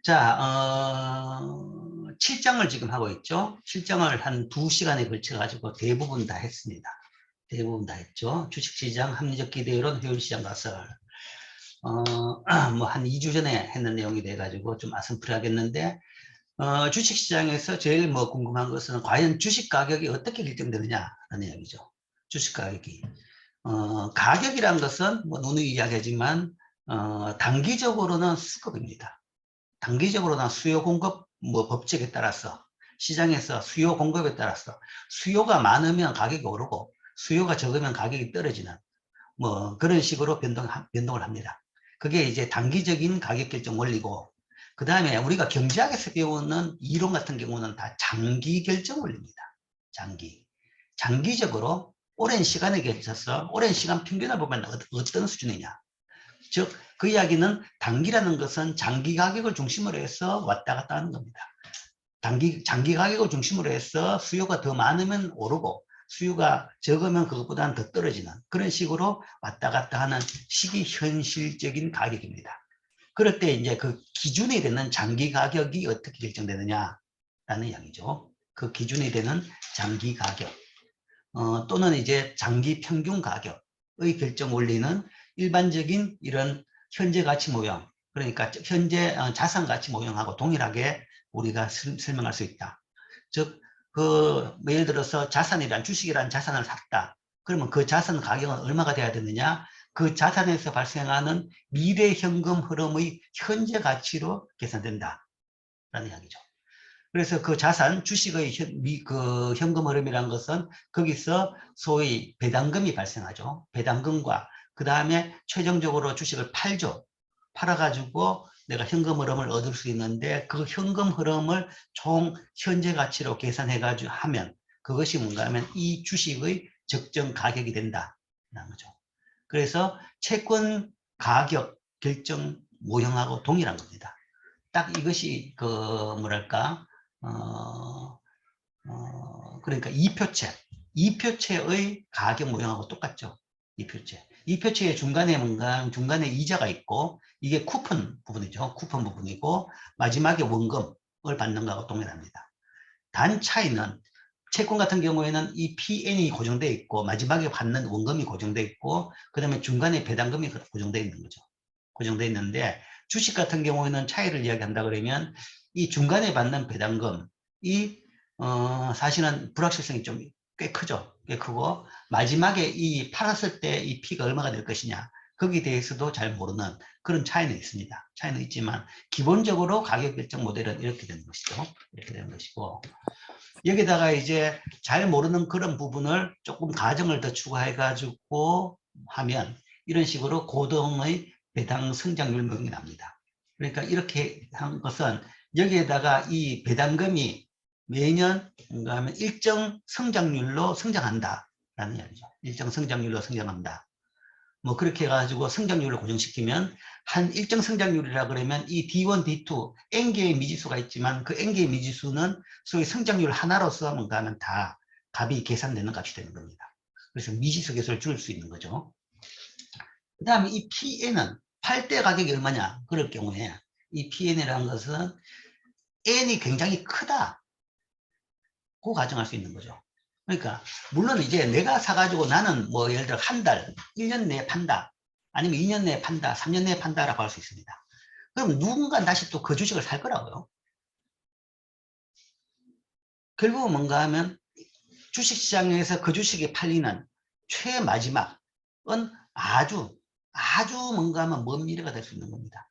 자, 7장을 지금 하고 있죠. 7장을 한 2시간에 걸쳐가지고 대부분 다 했습니다. 대부분 다 했죠. 주식시장, 합리적 기대이론, 효율시장 가설. 뭐 한 2주 전에 했는 내용이 돼가지고 좀 아슴푸레하겠는데, 주식시장에서 제일 뭐 궁금한 것은 과연 주식 가격이 어떻게 결정되느냐라는 이야기죠. 주식 가격이. 가격이란 것은 뭐 누누이 이야기하지만, 단기적으로는 수급입니다. 단기적으로는 수요 공급 뭐 법칙에 따라서 시장에서 수요 공급에 따라서 수요가 많으면 가격이 오르고 수요가 적으면 가격이 떨어지는 뭐 그런 식으로 변동을 합니다. 그게 이제 단기적인 가격 결정 원리고, 그 다음에 우리가 경제학에서 배우는 이론 같은 경우는 다 장기 결정 원리입니다. 장기적으로 오랜 시간에 걸쳐서 오랜 시간 평균을 보면 어떤 수준이냐. 즉, 그 이야기는 단기라는 것은 장기 가격을 중심으로 해서 왔다 갔다 하는 겁니다. 장기 가격을 중심으로 해서 수요가 더 많으면 오르고 수요가 적으면 그것보다는 더 떨어지는 그런 식으로 왔다 갔다 하는 시기 현실적인 가격입니다. 그럴 때 이제 그 기준이 되는 장기 가격이 어떻게 결정되느냐라는 이야기죠. 그 기준이 되는 장기 가격 또는 이제 장기 평균 가격의 결정 원리는 일반적인 이런 현재 가치 모형, 그러니까 현재 자산 가치 모형하고 동일하게 우리가 설명할 수 있다. 즉, 예를 들어서 자산이란 주식이란 자산을 샀다. 그러면 그 자산 가격은 얼마가 돼야 되느냐? 그 자산에서 발생하는 미래 현금 흐름의 현재 가치로 계산된다. 라는 이야기죠. 그래서 그 자산, 주식의 현금 흐름이라는 것은 거기서 소위 배당금이 발생하죠. 배당금과 그 다음에 최종적으로 주식을 팔죠. 팔아가지고 내가 현금 흐름을 얻을 수 있는데 그 현금 흐름을 총 현재 가치로 계산해가지고 하면 그것이 뭔가 하면 이 주식의 적정 가격이 된다는 거죠. 그래서 채권 가격 결정 모형하고 동일한 겁니다. 딱 이것이 뭐랄까 그러니까 이표체의 가격 모형하고 똑같죠. 이표체의 중간에 뭔가 중간에 이자가 있고 이게 쿠폰 부분이죠. 쿠폰 부분이고 마지막에 원금을 받는 거하고 동일합니다. 단 차이는 채권 같은 경우에는 이 PN이 고정되어 있고 마지막에 받는 원금이 고정되어 있고 그 다음에 중간에 배당금이 고정되어 있는 거죠. 고정되어 있는데 주식 같은 경우에는 차이를 이야기한다 그러면 이 중간에 받는 배당금이 사실은 불확실성이 좀 꽤 크죠. 꽤 크고 마지막에 이 팔았을 때 이 P가 얼마가 될 것이냐 거기에 대해서도 잘 모르는 그런 차이는 있습니다. 차이는 있지만 기본적으로 가격 결정 모델은 이렇게 되는 것이죠. 이렇게 되는 것이고 여기다가 이제 잘 모르는 그런 부분을 조금 가정을 더 추가해 가지고 하면 이런 식으로 고등의 배당 성장률 모형이 납니다. 그러니까 이렇게 한 것은 여기에다가 이 배당금이 매년 뭔가 하면 일정 성장률로 성장한다라는 이야기죠. 일정 성장률로 성장한다. 뭐 그렇게 해가지고 성장률을 고정시키면 한 일정 성장률이라 그러면 이 D1, D2 N개의 미지수가 있지만 그 N개의 미지수는 소위 성장률 하나로서 뭔가 하면 다 값이 계산되는 값이 되는 겁니다. 그래서 미지수 계수를 줄 수 있는 거죠. 그 다음에 이 PN은 팔 때 가격이 얼마냐 그럴 경우에 이 PN이라는 것은 N이 굉장히 크다고 가정할 수 있는 거죠. 그러니까 물론 이제 내가 사가지고 나는 뭐 예를 들어 한 달, 1년 내에 판다. 아니면 2년 내에 판다, 3년 내에 판다라고 할 수 있습니다. 그럼 누군가 다시 또 그 주식을 살 거라고요. 결국은 뭔가 하면 주식시장에서 그 주식이 팔리는 최마지막은 아주 뭔가 하면 먼 미래가 될 수 있는 겁니다.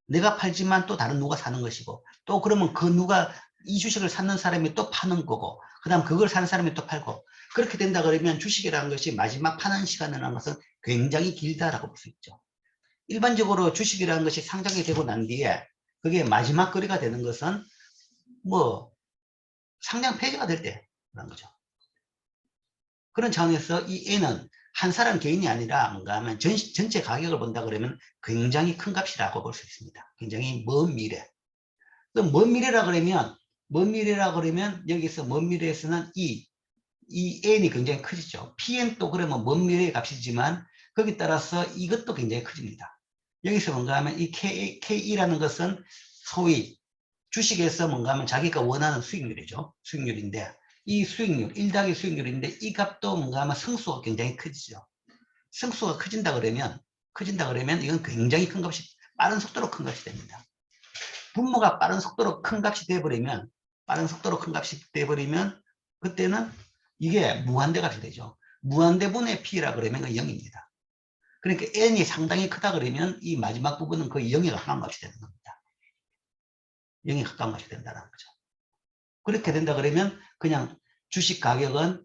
내가 팔지만 또 다른 누가 사는 것이고 또 그러면 그 누가 이 주식을 사는 사람이 또 파는 거고 그 다음 그걸 사는 사람이 또 팔고 그렇게 된다 그러면 주식이라는 것이 마지막 파는 시간이라는 것은 굉장히 길다라고 볼 수 있죠. 일반적으로 주식이라는 것이 상장이 되고 난 뒤에 그게 마지막 거래가 되는 것은 뭐 상장 폐지가 될 때라는 거죠. 그런 차원에서 이 N은 한 사람 개인이 아니라 뭔가 하면 전체 가격을 본다 그러면 굉장히 큰 값이라고 볼 수 있습니다. 굉장히 먼 미래. 그럼 먼 미래라 그러면 여기서 먼 미래에서는 이 N이 굉장히 커지죠. PN도 그러면 먼 미래의 값이지만 거기에 따라서 이것도 굉장히 커집니다. 여기서 뭔가 하면 이 KE라는 것은 소위 주식에서 뭔가 하면 자기가 원하는 수익률이죠. 수익률인데 이 수익률, 1 수익률인데 이 값도 뭔가 하면 성수가 굉장히 커지죠. 성수가 커진다 그러면 이건 굉장히 큰 값이 빠른 속도로 큰 값이 됩니다. 분모가 빠른 속도로 큰 값이 돼버리면 그때는 이게 무한대 값이 되죠. 무한대분의 P라 그러면 그 0입니다. 그러니까 N이 상당히 크다 그러면 이 마지막 부분은 거의 0에 가까운 값이 되는 겁니다. 0에 가까운 값이 된다는 거죠. 그렇게 된다 그러면 그냥 주식 가격은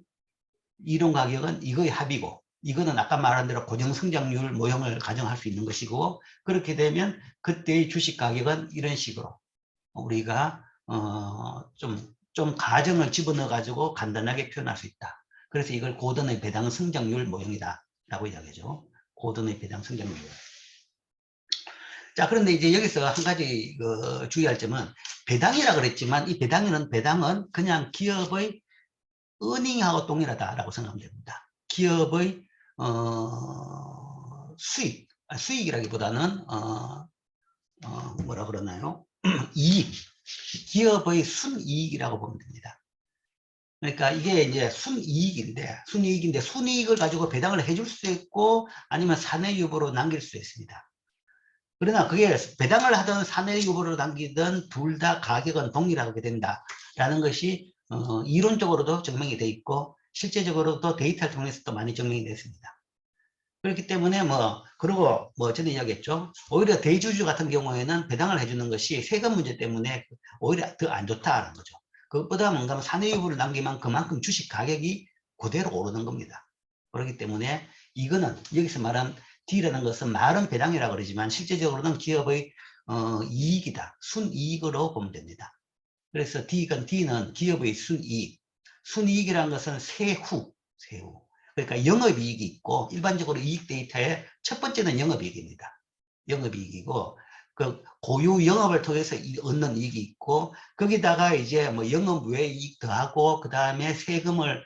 이론 가격은 이거의 합이고 이거는 아까 말한 대로 고정 성장률 모형을 가정할 수 있는 것이고 그렇게 되면 그때의 주식 가격은 이런 식으로 우리가 좀 가정을 집어넣어 가지고 간단하게 표현할 수 있다. 그래서 이걸 고든의 배당 성장률 모형이다 라고 이야기하죠. 고든의 배당 성장률. 자, 그런데 이제 여기서 한 가지 주의할 점은 배당이라 그랬지만 이 배당은 그냥 기업의 어닝하고 동일하다라고 생각하면 됩니다. 기업의 수익이라기보다는 뭐라 그러나요? 이익, 기업의 순이익이라고 보면 됩니다. 그러니까 이게 이제 순이익인데 순이익을 가지고 배당을 해줄 수 있고 아니면 사내유보로 남길 수 있습니다. 그러나 그게 배당을 하든 사내유보로 남기든 둘 다 가격은 동일하게 된다라는 것이 이론적으로도 증명이 돼 있고 실제적으로도 데이터를 통해서 또 많이 증명이 됐습니다. 그렇기 때문에 그리고 전에 이야기했죠. 오히려 대주주 같은 경우에는 배당을 해주는 것이 세금 문제 때문에 오히려 더 안 좋다는 거죠. 그것보다 뭔가 사내유보를 남기면 그만큼 주식 가격이 그대로 오르는 겁니다. 그렇기 때문에 이거는 여기서 말한 D라는 것은 말은 배당이라고 그러지만 실제적으로는 기업의 이익이다. 순이익으로 보면 됩니다. 그래서 D는 기업의 순이익. 순이익이라는 것은 세후. 그러니까 영업이익이 있고 일반적으로 이익 데이터의 첫 번째는 영업이익입니다. 영업이익이고 그 고유 영업을 통해서 얻는 이익이 있고 거기다가 이제 영업 외 이익 더하고 그 다음에 세금을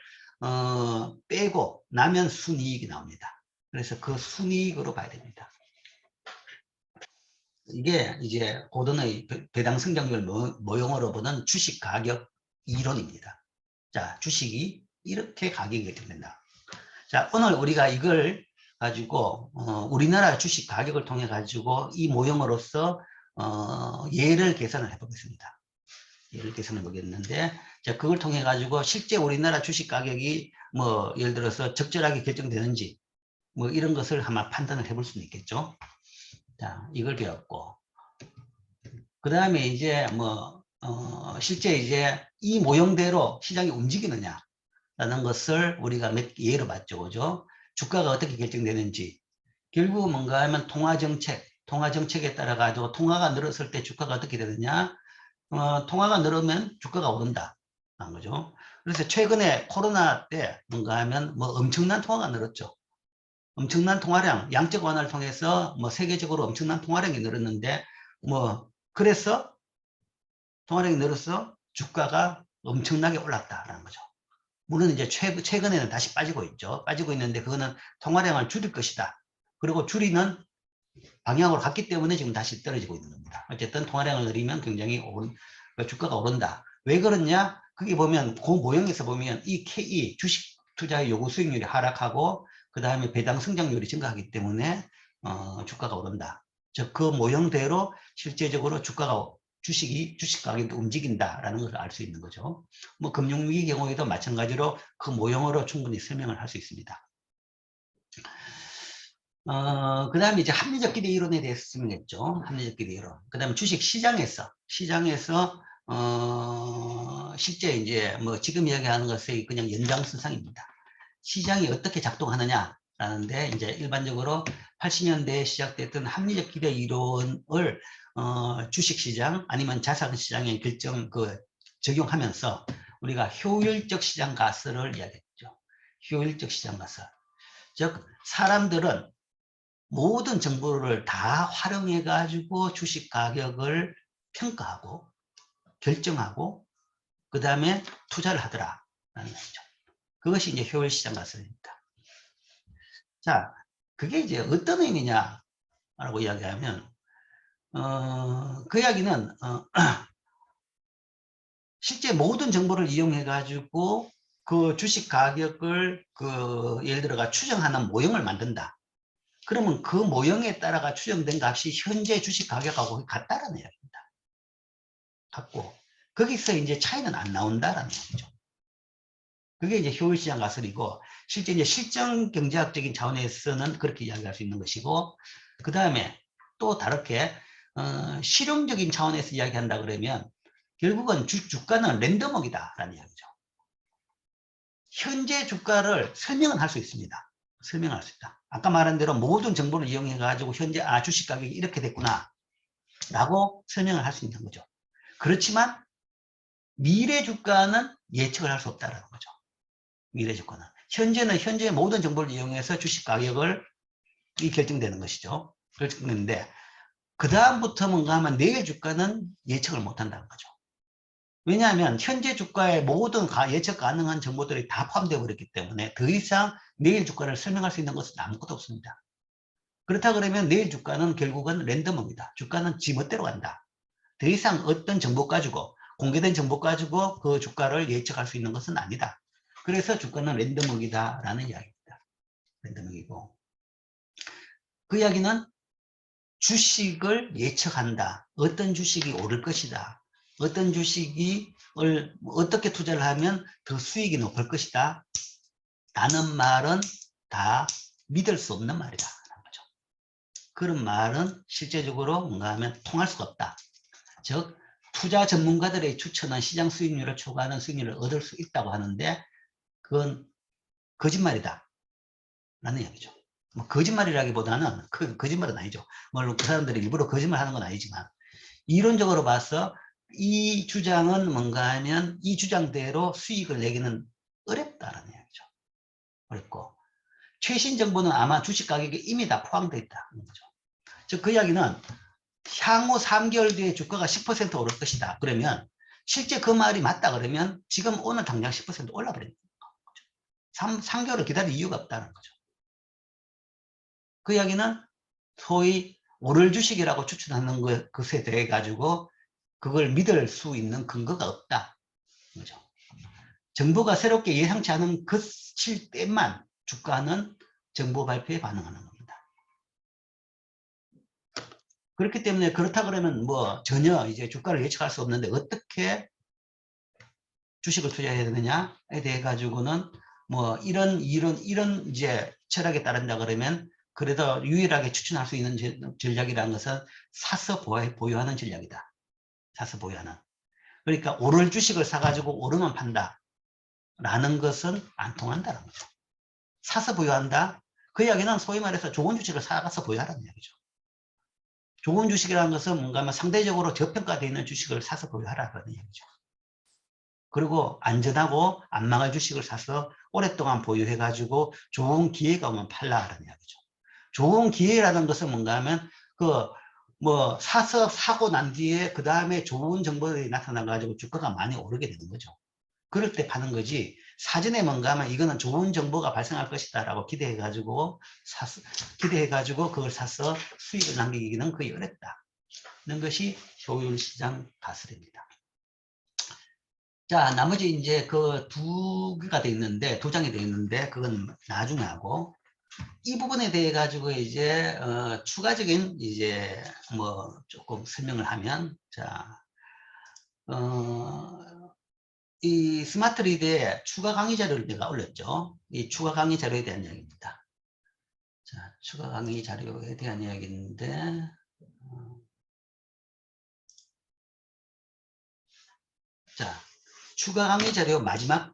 빼고 나면 순이익이 나옵니다. 그래서 그 순이익으로 봐야 됩니다. 이게 이제 고든의 배당 성장률 모형으로 보는 주식 가격 이론입니다. 자, 주식이 이렇게 가격이 결정된다. 자, 오늘 우리가 이걸 가지고 우리나라 주식 가격을 통해 가지고 이 모형으로서 예를 계산을 해보겠습니다. 예를 계산해 보겠는데, 자, 그걸 통해 가지고 실제 우리나라 주식 가격이 예를 들어서 적절하게 결정되는지 이런 것을 한번 판단을 해볼 수는 있겠죠. 자, 이걸 배웠고, 그 다음에 이제 실제 이제 이 모형대로 시장이 움직이느냐 라는 것을 우리가 몇 예로 봤죠. 그죠? 주가가 어떻게 결정되는지. 결국 뭔가 하면 통화정책에 따라 가지고 통화가 늘었을 때 주가가 어떻게 되느냐. 통화가 늘으면 주가가 오른다. 한 거죠. 그래서 최근에 코로나 때 뭔가 하면 엄청난 통화가 늘었죠. 엄청난 통화량, 양적 완화를 통해서 세계적으로 엄청난 통화량이 늘었는데 그래서 통화량이 늘어서 주가가 엄청나게 올랐다라는 거죠. 물론 이제 최근에는 다시 빠지고 있죠. 빠지고 있는데 그거는 통화량을 줄일 것이다. 그리고 줄이는 방향으로 갔기 때문에 지금 다시 떨어지고 있는 겁니다. 어쨌든 통화량을 늘리면 굉장히 주가가 오른다. 왜 그러냐? 거기 보면 그 모형에서 보면 이 KE 주식 투자의 요구 수익률이 하락하고 그 다음에 배당 성장률이 증가하기 때문에 주가가 오른다. 즉 그 모형대로 실제적으로 주식 가격이 움직인다라는 것을 알 수 있는 거죠. 금융위기 경우에도 마찬가지로 그 모형으로 충분히 설명을 할 수 있습니다. 그 다음에 이제 합리적 기대 이론에 대해서 설명했죠. 합리적 기대 이론. 그 다음에 주식 시장에서 실제 이제 지금 이야기하는 것이 그냥 연장선상입니다. 시장이 어떻게 작동하느냐라는데 이제 일반적으로 80년대에 시작됐던 합리적 기대 이론을 주식시장 아니면 자산시장에 적용하면서 우리가 효율적 시장 가설을 이야기했죠. 효율적 시장 가설. 즉 사람들은 모든 정보를 다 활용해 가지고 주식 가격을 평가하고 결정하고 그 다음에 투자를 하더라라는 거죠. 그것이 이제 효율 시장 가설입니다. 자, 그게 이제 어떤 의미냐라고 이야기하면 그 이야기는 실제 모든 정보를 이용해 가지고 그 주식 가격을 예를 들어가 추정하는 모형을 만든다. 그러면 그 모형에 따라가 추정된 값이 현재 주식 가격하고 같다라는 이야기입니다. 같고 거기서 이제 차이는 안 나온다라는 얘기죠. 그게 이제 효율시장 가설이고, 실제 이제 실정 경제학적인 차원에서는 그렇게 이야기할 수 있는 것이고, 그 다음에 또 다르게 실용적인 차원에서 이야기한다 그러면 결국은 주가는 랜덤워크이다라는 이야기죠. 현재 주가를 설명은 할 수 있습니다. 설명할 수 있다. 아까 말한 대로 모든 정보를 이용해 가지고 현재 주식 가격이 이렇게 됐구나 라고 설명을 할 수 있는 거죠. 그렇지만 미래 주가는 예측을 할 수 없다는 거죠. 미래 주가는. 현재는 현재의 모든 정보를 이용해서 주식 가격을 결정되는 것이죠. 결정되는데 그 다음부터 뭔가 하면 내일 주가는 예측을 못한다는 거죠. 왜냐하면 현재 주가의 모든 예측 가능한 정보들이 다 포함되어 버렸기 때문에 더 이상 내일 주가를 설명할 수 있는 것은 아무것도 없습니다. 그렇다 그러면 내일 주가는 결국은 랜덤입니다. 주가는 지멋대로 간다. 더 이상 어떤 정보 가지고 공개된 정보 가지고 그 주가를 예측할 수 있는 것은 아니다. 그래서 주가는 랜덤워크이다라는 이야기입니다. 랜덤워크이고 그 이야기는 주식을 예측한다. 어떤 주식이 오를 것이다. 어떤 주식이 어떻게 투자를 하면 더 수익이 높을 것이다. 라는 말은 다 믿을 수 없는 말이다. 그런 말은 실제적으로 뭔가 하면 통할 수가 없다. 즉 투자 전문가들의 추천은 시장 수익률을 초과하는 수익률을 얻을 수 있다고 하는데 그건 거짓말이다 라는 얘기죠. 뭐 거짓말이라기보다는 거짓말은 아니죠. 물론 그 사람들이 일부러 거짓말하는 건 아니지만 이론적으로 봐서 이 주장은 뭔가 하면 이 주장대로 수익을 내기는 어렵다라는 얘기죠. 어렵고 최신 정보는 아마 주식 가격에 이미 다 포함되어 있다는 거죠. 즉 그 이야기는 향후 3개월 뒤에 주가가 10% 오를 것이다. 그러면 실제 그 말이 맞다 그러면 지금 오늘 당장 10% 올라버리는 거죠. 3개월을 기다릴 이유가 없다는 거죠. 그 이야기는 소위 오를 주식이라고 추천하는 것에 대해 가지고 그걸 믿을 수 있는 근거가 없다. 그죠? 정부가 새롭게 예상치 않은 것일 때만 주가는 정보 발표에 반응하는 겁니다. 그렇기 때문에 그렇다 그러면 뭐 전혀 이제 주가를 예측할 수 없는데 어떻게 주식을 투자해야 되느냐에 대해 가지고는 뭐 이런 이제 철학에 따른다 그러면 그래도 유일하게 추천할 수 있는 전략이라는 것은 사서 보유하는 전략이다. 사서 보유하는. 그러니까 오를 주식을 사가지고 오르면 판다. 라는 것은 안 통한다는 거죠. 사서 보유한다. 그 이야기는 소위 말해서 좋은 주식을 사가서 보유하라는 이야기죠. 좋은 주식이라는 것은 뭔가 하면 상대적으로 저평가되어 있는 주식을 사서 보유하라는 이야기죠. 그리고 안전하고 안 망할 주식을 사서 오랫동안 보유해가지고 좋은 기회가 오면 팔라라는 이야기죠. 좋은 기회라는 것은 뭔가 하면 사고 난 뒤에 그 다음에 좋은 정보들이 나타나가지고 주가가 많이 오르게 되는 거죠. 그럴 때 파는 거지 사전에 뭔가 하면 이거는 좋은 정보가 발생할 것이다 라고 기대해가지고 그걸 사서 수익을 남기기는 거의 어렵다는 것이 효율시장 가설입니다. 자, 나머지 이제 그 두 개가 돼 있는데, 두 장이 돼 있는데, 그건 나중에 하고, 이 부분에 대해 가지고 이제, 추가적인 이제 뭐 조금 설명을 하면, 자, 이 스마트 리드에 추가 강의 자료를 내가 올렸죠. 이 추가 강의 자료에 대한 이야기입니다. 자, 추가 강의 자료에 대한 이야기인데, 자, 추가 강의 자료 마지막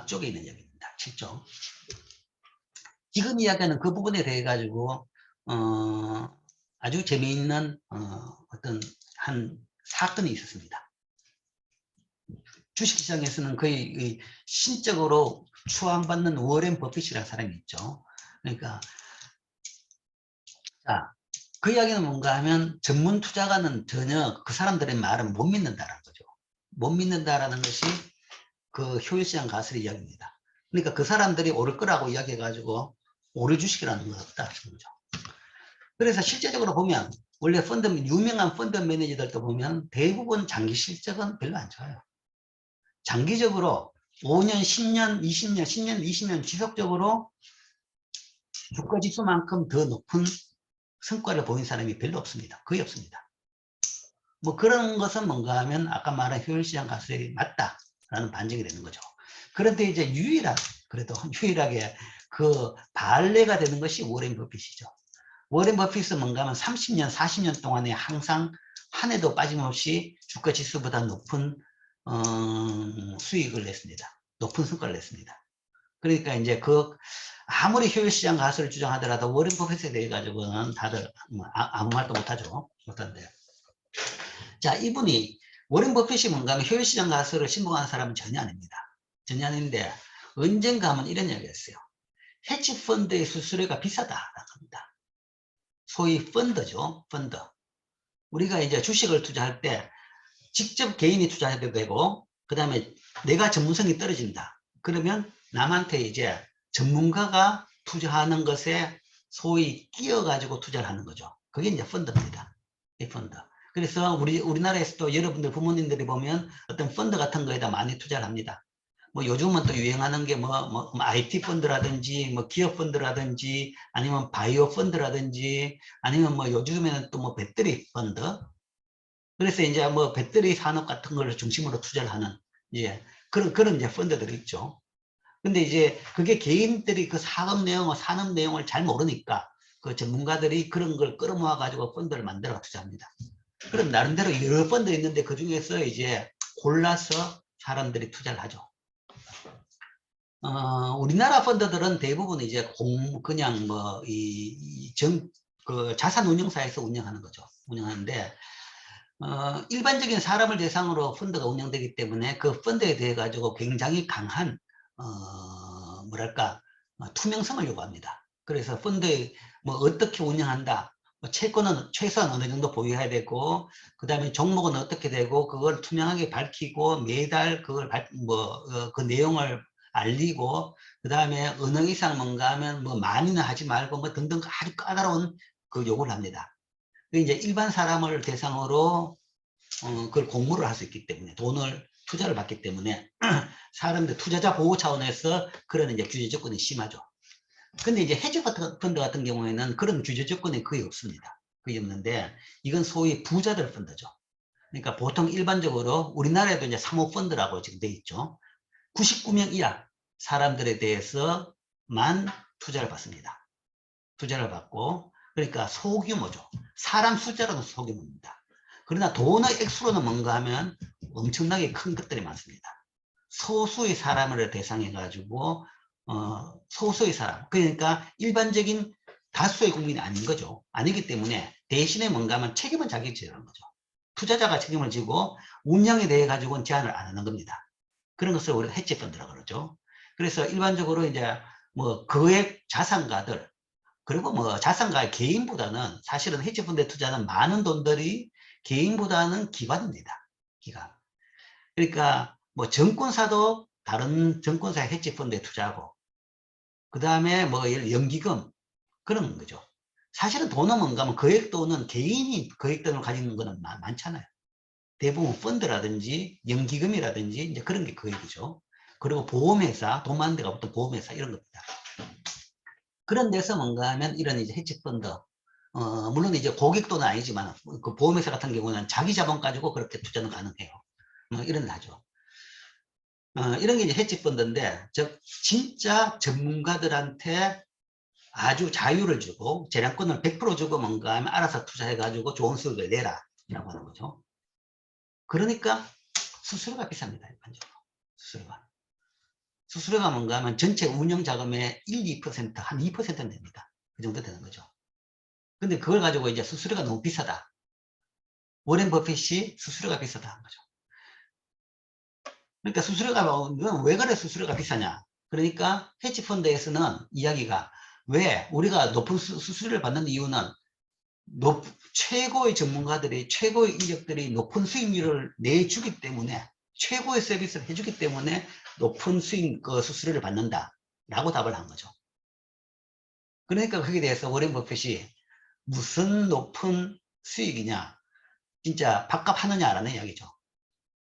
쪽에 있는 이야기입니다. 7쪽. 지금 이야기하는 그 부분에 대해 가지고 아주 재미있는 어떤 한 사건이 있었습니다. 주식시장에서는 거의 신적으로 추앙받는 워렌 버핏이라는 사람이 있죠. 그러니까 자, 그 이야기는 뭔가 하면 전문 투자가는 전혀 그 사람들의 말은 못 믿는다는 거죠. 못 믿는다라는 것이 그 효율시장 가설의 이야기입니다. 그러니까 그 사람들이 오를 거라고 이야기해가지고 오를 주식이라는 건 없다는 거죠. 그래서 실제적으로 보면 원래 유명한 펀드 매니저들도 보면 대부분 장기 실적은 별로 안 좋아요. 장기적으로 5년, 10년, 20년, 10년, 20년 지속적으로 주가 지수만큼 더 높은 성과를 보인 사람이 별로 없습니다. 거의 없습니다. 뭐 그런 것은 뭔가 하면 아까 말한 효율시장 가설이 맞다라는 반증이 되는 거죠. 그런데 이제 그래도 유일하게 그 발레가 되는 것이 워렌 버핏이죠. 워렌 버핏은 뭔가 하면 30년, 40년 동안에 항상 한 해도 빠짐없이 주가 지수보다 높은 수익을 냈습니다. 높은 성과를 냈습니다. 그러니까 이제 아무리 효율시장 가설을 주장하더라도 워렌 버핏에 대해 가지고는 다들 아무 말도 못하죠. 못한대요. 자, 이분이 워렌 버핏이 뭔가 하면 효율시장 가설을 신봉하는 사람은 전혀 아닙니다. 전혀 아닌데 언젠가 하면 이런 이야기를 했어요. 헤지펀드의 수수료가 비싸다라고 합니다. 소위 펀드죠. 펀드. 우리가 이제 주식을 투자할 때 직접 개인이 투자해도 되고 그 다음에 내가 전문성이 떨어진다. 그러면 남한테 이제 전문가가 투자하는 것에 소위 끼어가지고 투자를 하는 거죠. 그게 이제 펀드입니다. 이 펀드. 그래서 우리나라에서도 여러분들 부모님들이 보면 어떤 펀드 같은 거에다 많이 투자를 합니다. 뭐 요즘은 또 유행하는 게 IT 펀드라든지 뭐 기업 펀드라든지 아니면 바이오 펀드라든지 아니면 뭐 요즘에는 또 뭐 배터리 펀드. 그래서 이제 뭐 배터리 산업 같은 걸 중심으로 투자를 하는 이제 그런 이제 펀드들이 있죠. 근데 이제 그게 개인들이 그 사업 내용을 산업 내용을 잘 모르니까 그 전문가들이 그런 걸 끌어모아 가지고 펀드를 만들어 투자합니다. 그럼 나름대로 여러 펀드 있는데 그 중에서 이제 골라서 사람들이 투자를 하죠. 우리나라 펀드들은 대부분 이제 그냥 뭐 그 자산운용사에서 운영하는 거죠. 운영하는데 일반적인 사람을 대상으로 펀드가 운영되기 때문에 그 펀드에 대해 가지고 굉장히 강한 뭐랄까 투명성을 요구합니다. 그래서 펀드에 뭐 어떻게 운영한다, 뭐 채권은 최소한 어느 정도 보유해야 되고 그 다음에 종목은 어떻게 되고 그걸 투명하게 밝히고 매달 그걸 그 내용을 알리고 그 다음에 어느 이상 뭔가 하면 뭐 많이는 하지 말고 뭐 등등 아주 까다로운 그 요구를 합니다. 이제 일반 사람을 대상으로 그걸 공모를 할 수 있기 때문에 돈을 투자를 받기 때문에 사람들 투자자 보호 차원에서 그런 이제 규제 조건이 심하죠. 근데 이제 헤지 펀드 같은 경우에는 그런 규제 조건이 거의 없습니다. 거의 없는데 이건 소위 부자들 펀드죠. 그러니까 보통 일반적으로 우리나라에도 이제 사모펀드라고 지금 돼 있죠. 99명 이하 사람들에 대해서만 투자를 받습니다. 투자를 받고 그러니까 소규모죠. 사람 숫자로는 소규모입니다. 그러나 돈의 액수로는 뭔가 하면 엄청나게 큰 것들이 많습니다. 소수의 사람을 대상해 가지고 소수의 사람 그러니까 일반적인 다수의 국민이 아닌 거죠. 아니기 때문에 대신에 뭔가 하면 책임은 자기가 지는 거죠. 투자자가 책임을 지고 운영에 대해 가지고는 제한을 안 하는 겁니다. 그런 것을 우리가 헤지 펀드라고 그러죠. 그래서 일반적으로 이제 뭐 거액 자산가들 그리고 뭐 자산가 개인보다는 사실은 헤지펀드에 투자하는 많은 돈들이 개인보다는 기관입니다. 기관. 그러니까 뭐 증권사도 다른 증권사의 헤지펀드에 투자하고 그 다음에 뭐 연기금 그런 거죠. 사실은 돈은 뭔가 하면 거액돈은 개인이 거액돈을 가지는 거는 많잖아요. 대부분 펀드라든지 연기금이라든지 이제 그런 게 거액이죠. 그리고 보험회사, 돈 많은 데가 보통 보험회사 이런 겁니다. 그런 데서 뭔가 하면 이런 이제 헤지펀드 물론 이제 고객도는 아니지만 그 보험회사 같은 경우는 자기 자본 가지고 그렇게 투자는 가능해요. 이런 데 하죠. 이런 게 이제 헤지펀드인데 즉 진짜 전문가들한테 아주 자유를 주고 재량권을 100% 주고 뭔가 하면 알아서 투자해 가지고 좋은 수익을 내라 라고 하는 거죠. 그러니까 수수료가 비쌉니다. 일반적으로 수수료가 뭔가 하면 전체 운영 자금의 1, 2% 한 2%는 됩니다. 그 정도 되는 거죠. 근데 그걸 가지고 이제 수수료가 너무 비싸다. 워렌 버핏이 수수료가 비싸다 한 거죠. 그러니까 왜 그래 수수료가 비싸냐. 그러니까 헤지펀드에서는 이야기가 왜 우리가 높은 수수료를 받는 이유는 최고의 전문가들이 최고의 인력들이 높은 수익률을 내주기 때문에 최고의 서비스를 해주기 때문에 높은 수수료를 받는다 라고 답을 한 거죠. 그러니까 거기에 대해서 워렌 버핏이 무슨 높은 수익이냐, 진짜 밥값 하느냐 안 하느냐 이야기죠.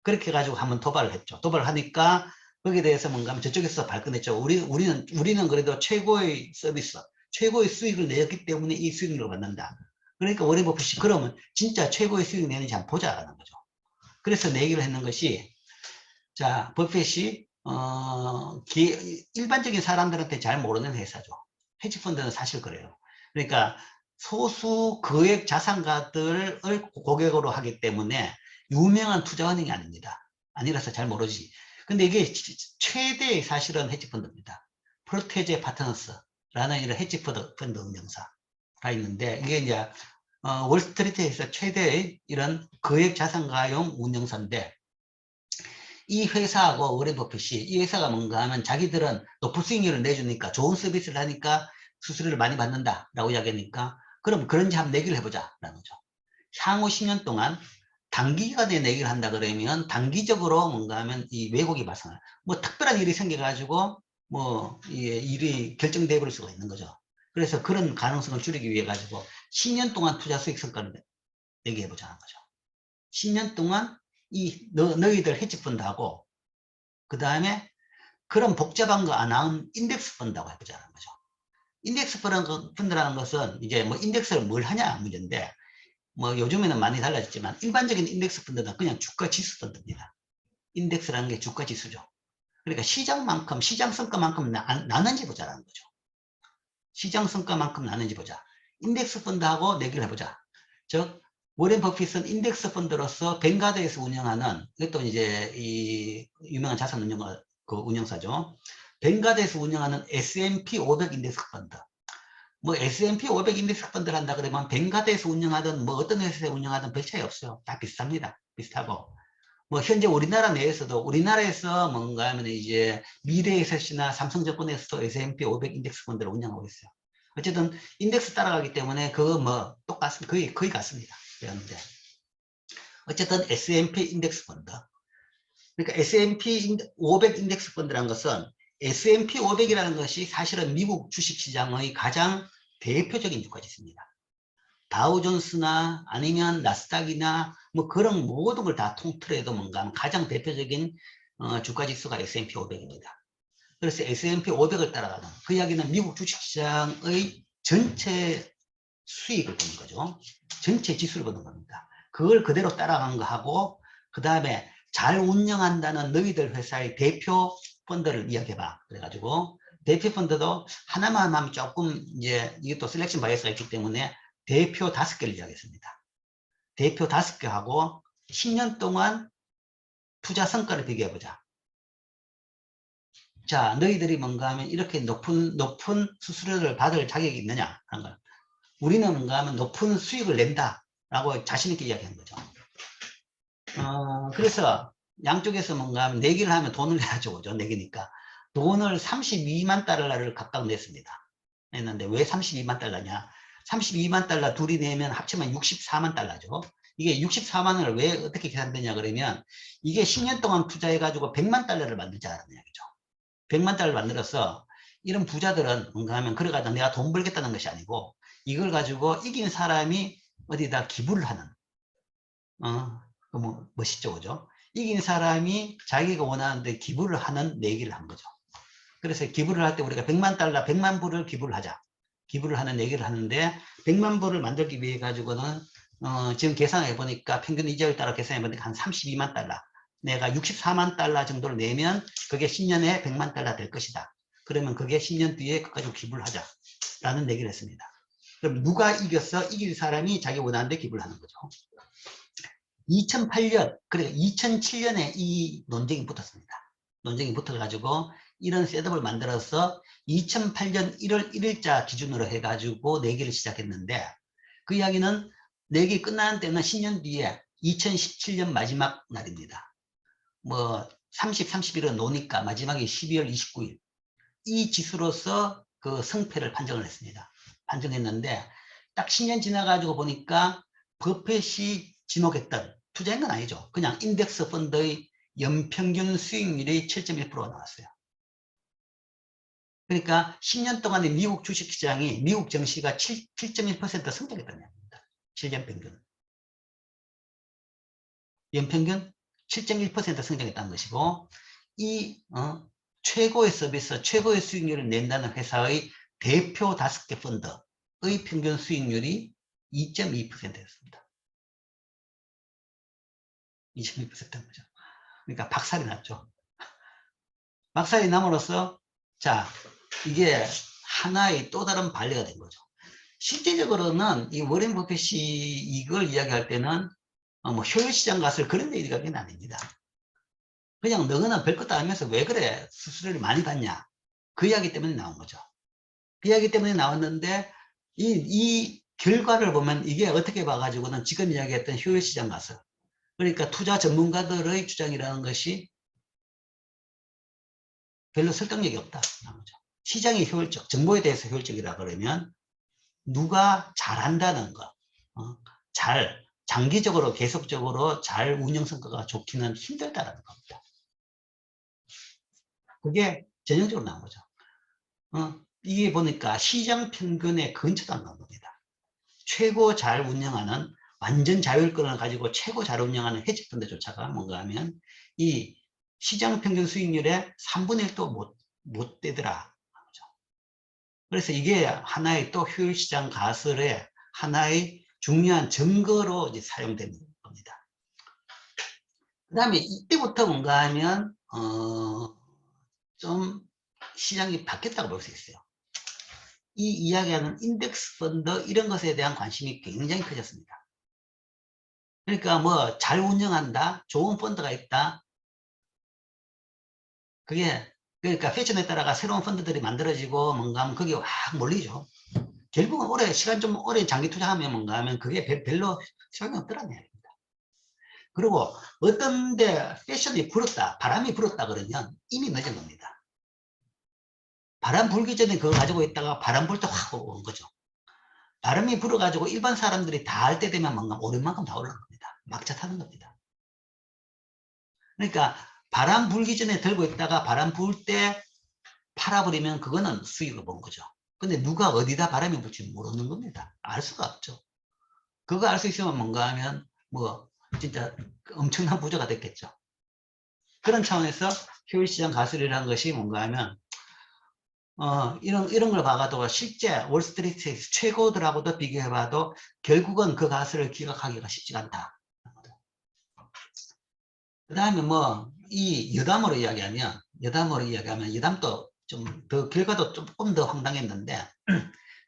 그렇게 해가지고 한번 도발을 했죠. 도발을 하니까 거기에 대해서 뭔가 하면 저쪽에서 발끈했죠. 우리는 그래도 최고의 서비스, 최고의 수익을 내었기 때문에 이 수익률을 받는다. 그러니까 워렌 버핏이 그러면 진짜 최고의 수익을 내는지 한번 보자라는 거죠. 그래서 내기를 했는 것이, 자, 버핏이 일반적인 사람들한테 잘 모르는 회사죠. 헤지펀드는 사실 그래요. 그러니까 소수 거액 자산가들을 고객으로 하기 때문에 유명한 투자은행이 아닙니다. 아니라서 잘 모르지. 근데 이게 최대의 사실은 헤지펀드입니다. 프로테제 파트너스라는 이런 헤지펀드 운영사가 있는데, 이게 이제 월스트리트에서 최대의 이런 거액 자산가용 운영사인데, 이 회사하고 워렌 버핏이, 이 회사가 뭔가 하면 자기들은 높은 수익률을 내주니까, 좋은 서비스를 하니까 수수료를 많이 받는다라고 이야기하니까, 그럼 그런지 한번 내기를 해보자라는 거죠. 향후 10년 동안 단기간에 내기를 한다 그러면 단기적으로 뭔가 하면 이 왜곡이 발생해요. 뭐 특별한 일이 생겨가지고 뭐 일이 결정돼 버릴 수가 있는 거죠. 그래서 그런 가능성을 줄이기 위해 가지고 10년 동안 투자 수익 성과를 내게 해보자는 거죠. 10년 동안 너희들 헤지펀드하고, 그 다음에 그런 복잡한 거 안 하는 인덱스 펀드하고 해보자는 거죠. 인덱스 펀드라는 것은 이제 뭐 인덱스를 뭘 하냐 문제인데, 뭐 요즘에는 많이 달라졌지만 일반적인 인덱스 펀드는 그냥 주가 지수 펀드입니다. 인덱스라는 게 주가 지수죠. 그러니까 시장만큼, 시장 성과만큼 나는지 보자라는 거죠. 시장 성과만큼 나는지 보자. 인덱스 펀드하고 내기를 해보자. 즉 워렌 버핏은 인덱스 펀드로서 뱅가드에서 운영하는, 이것도 이제 이 유명한 자산 운영사죠. 뱅가드에서 운영하는 S&P 500 인덱스 펀드. 뭐 S&P 500 인덱스 펀드를 한다 그러면 뱅가드에서 운영하든 뭐 어떤 회사에 운영하든 별 차이 없어요. 다 비슷합니다. 비슷하고. 뭐 현재 우리나라 내에서도, 우리나라에서 뭔가 하면 이제 미래에셋이나 삼성증권에서도 S&P 500 인덱스 펀드를 운영하고 있어요. 어쨌든 인덱스 따라가기 때문에 그거 뭐 똑같습니다. 거의 같습니다. 그런데 어쨌든 S&P 인덱스 펀드. 그러니까 S&P 500 인덱스 펀드라는 것은, S&P 500이라는 것이 사실은 미국 주식시장의 가장 대표적인 주가지수입니다. 다우존스나 아니면 나스닥이나 뭐 그런 모든 걸 다 통틀어도 뭔가 하면 가장 대표적인 주가지수가 S&P 500입니다. 그래서 S&P 500을 따라가는, 그 이야기는 미국 주식시장의 전체 수익을 보는 거죠. 전체 지수를 보는 겁니다. 그걸 그대로 따라간 거하고, 그 다음에 잘 운영한다는 너희들 회사의 대표 펀드를 이야기해봐. 그래가지고 대표 펀드도 하나만 하면 조금 이제 이게 또 셀렉션 바이어스가 있기 때문에 대표 5개를 이야기했습니다. 대표 5개 하고 10년 동안 투자 성과를 비교해보자. 자, 너희들이 뭔가 하면 이렇게 높은 수수료를 받을 자격이 있느냐 하는 거예요. 우리는 뭔가 하면 높은 수익을 낸다라고 자신있게 이야기한 거죠. 그래서 양쪽에서 뭔가 하면 내기를 하면 돈을 내야죠. 그죠? 내기니까. 돈을 32만 달러를 각각 냈습니다. 했는데 왜 32만 달러냐? 32만 달러 둘이 내면 합치면 64만 달러죠. 이게 64만 원을 왜 어떻게 계산되냐 그러면, 이게 10년 동안 투자해가지고 100만 달러를 만들자라는 이야기죠. 100만 달러를 만들어서 이런 부자들은 뭔가 하면 그래가지고 내가 돈 벌겠다는 것이 아니고, 이걸 가지고 이긴 사람이 어디다 기부를 하는, 뭐 멋있죠, 그죠? 이긴 사람이 자기가 원하는데 기부를 하는 내기를 한 거죠. 그래서 기부를 할 때 우리가 100만 달러, 100만 불을 기부를 하자. 기부를 하는 얘기를 하는데, 100만 불을 만들기 위해 가지고는 지금 계산해 보니까 평균 이자율 따라 계산해 보니까 한 32만 달러. 내가 64만 달러 정도를 내면 그게 10년에 100만 달러 될 것이다. 그러면 그게 10년 뒤에 그까지 기부를 하자라는 얘기를 했습니다. 그럼 누가 이겼어? 이길 사람이 자기 원하는 데 기부를 하는 거죠. 2008년, 그래 2007년에 이 논쟁이 붙었습니다. 논쟁이 붙어가지고 이런 셋업을 만들어서 2008년 1월 1일자 기준으로 해가지고 내기를 시작했는데, 그 이야기는 내기 끝나는 때는 10년 뒤에 2017년 마지막 날입니다. 뭐 30, 31은 노니까 마지막에 12월 29일. 이 지수로서 그 성패를 판정을 했습니다. 판정했는데 딱 10년 지나가지고 보니까 버핏이 지목했던, 투자한 건 아니죠. 그냥 인덱스 펀드의 연평균 수익률이 7.1%가 나왔어요. 그러니까 10년 동안의 미국 주식시장이 미국 증시가 7.1% 성장했다는 얘기입니다. 7년 평균. 연평균 7.1% 성장했다는 것이고 이 최고의 서비스, 최고의 수익률을 낸다는 회사의 대표 5개 펀드의 평균 수익률이 2.2%였습니다. 2.2%인 거죠. 그러니까 박살이 났죠. 박살이 남으로써 자 이게 하나의 또 다른 반례가 된 거죠. 실질적으로는 이 워렌 버핏이 이걸 이야기할 때는 뭐 효율시장 가설 그런 데 이야기는 아닙니다. 그냥 너는 별것도 아니면서 왜 그래 수수료를 많이 받냐 그 이야기 때문에 나온 거죠. 그 이야기 때문에 나왔는데 이 결과를 보면 이게 어떻게 봐가지고는 지금 이야기했던 효율시장 가설 그러니까 투자 전문가들의 주장이라는 것이 별로 설득력이 없다. 시장이 효율적, 정보에 대해서 효율적이라 그러면 누가 잘한다는 거, 장기적으로 계속적으로 잘 운영 성과가 좋기는 힘들다라는 겁니다. 그게 전형적으로 나온 거죠. 이게 보니까 시장 평균에 근처도 안 나온 겁니다. 최고 잘 운영하는 완전 자율권을 가지고 최고 잘 운영하는 헤지펀드조차가 뭔가 하면 이 시장 평균 수익률의 3분의 1도 못 되더라. 그래서 이게 하나의 또 효율시장 가설의 하나의 중요한 증거로 이제 사용되는 겁니다. 그 다음에 이때부터 뭔가 하면 좀 시장이 바뀌었다고 볼 수 있어요. 이 이야기하는 인덱스 펀드 이런 것에 대한 관심이 굉장히 커졌습니다. 그러니까 뭐 잘 운영한다, 좋은 펀드가 있다. 그게 그러니까 패션에 따라가 새로운 펀드들이 만들어지고 뭔가 하면 그게 확 몰리죠. 결국은 오래 시간 좀 오래 장기 투자하면 뭔가 하면 그게 별로 소용이 없더라는 얘기입니다. 그리고 어떤 데 패션이 불었다, 바람이 불었다 그러면 이미 늦은 겁니다. 바람 불기 전에 그거 가지고 있다가 바람 불 때 확 온 거죠. 바람이 불어가지고 일반 사람들이 다 할 때 되면 뭔가 오른 만큼 다 올라간 겁니다. 막차 타는 겁니다. 그러니까 바람 불기 전에 들고 있다가 바람 불 때 팔아버리면 그거는 수익을 본 거죠. 근데 누가 어디다 바람이 불지 모르는 겁니다. 알 수가 없죠. 그거 알 수 있으면 뭔가 하면 뭐 진짜 엄청난 부자가 됐겠죠. 그런 차원에서 효율시장 가설이라는 것이 뭔가 하면 이런 걸 봐가도 실제 월스트리트에서 최고들하고도 비교해봐도 결국은 그 가설을 기각하기가 쉽지가 않다. 그 다음에 뭐 이 여담으로 이야기하면 여담도 좀 더 결과도 조금 더 황당했는데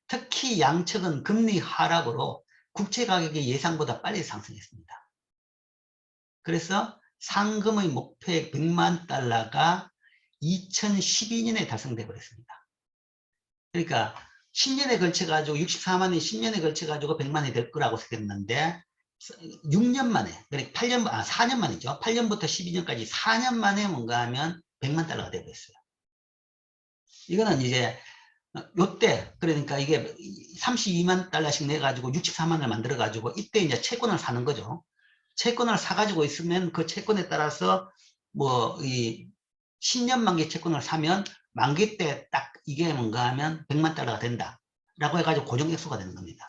특히 양측은 금리 하락으로 국채 가격이 예상보다 빨리 상승했습니다. 그래서 상금의 목표액 100만 달러가 2012년에 달성돼 버렸습니다. 그러니까 10년에 걸쳐 가지고 64만이 10년에 걸쳐 가지고 100만이 될 거라고 생각했는데 6년 만에, 그러니까 4년 만이죠. 8년부터 12년까지 4년 만에 뭔가 하면 100만 달러가 되버렸어요. 이거는 이제 요때 그러니까 이게 32만 달러씩 내가지고 64만을 만들어가지고 이때 이제 채권을 사는 거죠. 채권을 사가지고 있으면 그 채권에 따라서 뭐 이 10년 만기 채권을 사면 만기 때 딱 이게 뭔가 하면 100만 달러가 된다. 라고 해가지고 고정액수가 되는 겁니다.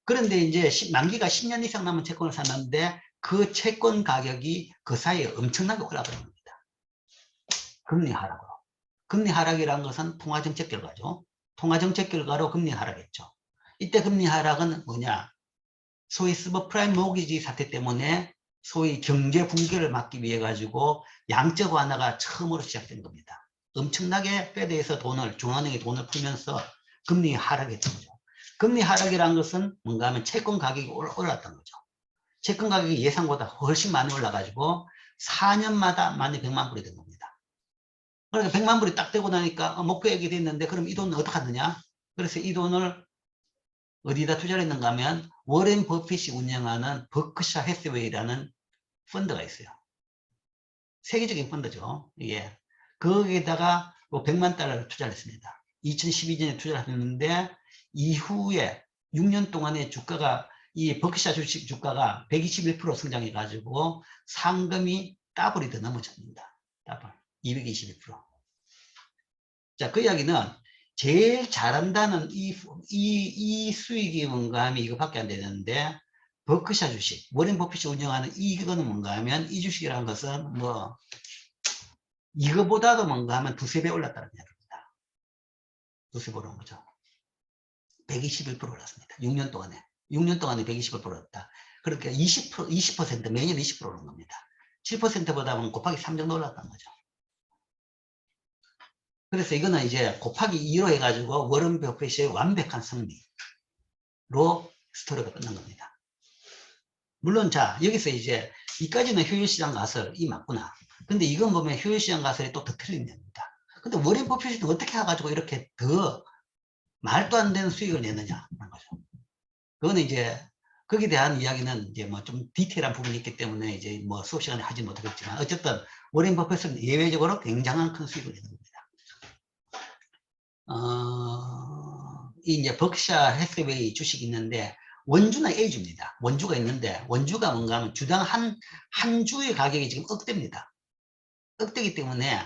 그런데 이제 만기가 10년 이상 남은 채권을 샀는데 그 채권 가격이 그 사이에 엄청나게 올라가는 겁니다. 금리 하락으로. 금리 하락이라는 것은 통화정책 결과죠. 통화정책 결과로 금리 하락했죠. 이때 금리 하락은 뭐냐? 소위 서브프라임 모기지 사태 때문에 소위 경제 붕괴를 막기 위해 가지고 양적 완화가 처음으로 시작된 겁니다. 엄청나게 페드에서 중앙은행이 돈을 풀면서 금리 하락했던 거죠. 금리 하락이라는 것은 뭔가 하면 채권 가격이 올랐던 거죠. 채권 가격이 예상보다 훨씬 많이 올라가지고 4년마다 만에 100만 불이 된 겁니다. 그러니까 100만 불이 딱 되고 나니까 목표액이 됐는데 그럼 이 돈은 어떻게 하느냐? 그래서 이 돈을 어디다 투자를 했는가 하면 워렌 버핏이 운영하는 버크셔 해스웨이라는 펀드가 있어요. 세계적인 펀드죠. 이게 거기에다가 100만 달러를 투자를 했습니다. 2012년에 투자를 했는데 이후에 6년 동안의 주가가 이 버크셔 주식 주가가 121% 성장해 가지고 상금이 더블이 더 넘어집니다. 더블 221%. 자, 그 이야기는 제일 잘한다는 이 수익이 뭔가 하면 이거밖에 안 되는데, 버크셔 주식, 워렌 버핏이 운영하는 이거는 뭔가 하면 이 주식이라는 것은 뭐, 이거보다도 뭔가 하면 두세 배 올랐다는 이야기입니다. 두세 배 오른 거죠. 121% 올랐습니다. 6년 동안에. 6년 동안에 121% 올랐다. 그렇게 20% 매년 20% 오른 겁니다. 7%보다는 곱하기 3 정도 올랐다는 거죠. 그래서 이거는 이제 곱하기 2로 해가지고 워런 버핏의 완벽한 승리로 스토리가 끝난 겁니다. 물론 자, 여기서 이제 이까지는 효율시장 가설이 맞구나. 근데 이건 보면 효율시장 가설이 또 더 틀린 겁니다. 근데 워런 버핏이 어떻게 해가지고 이렇게 더 말도 안 되는 수익을 내느냐 하는 거죠. 그거는 이제 거기에 대한 이야기는 이제 뭐 좀 디테일한 부분이 있기 때문에 이제 뭐 수업 시간에 하지 못하겠지만 어쨌든 워런 버핏은 예외적으로 굉장한 큰 수익을 내는 겁니다. 이 이제 벅샤 해스웨이 주식이 있는데 원주는 A주입니다. 원주가 있는데 원주가 뭔가 하면 주당 한 주의 가격이 지금 억대입니다. 억대기 때문에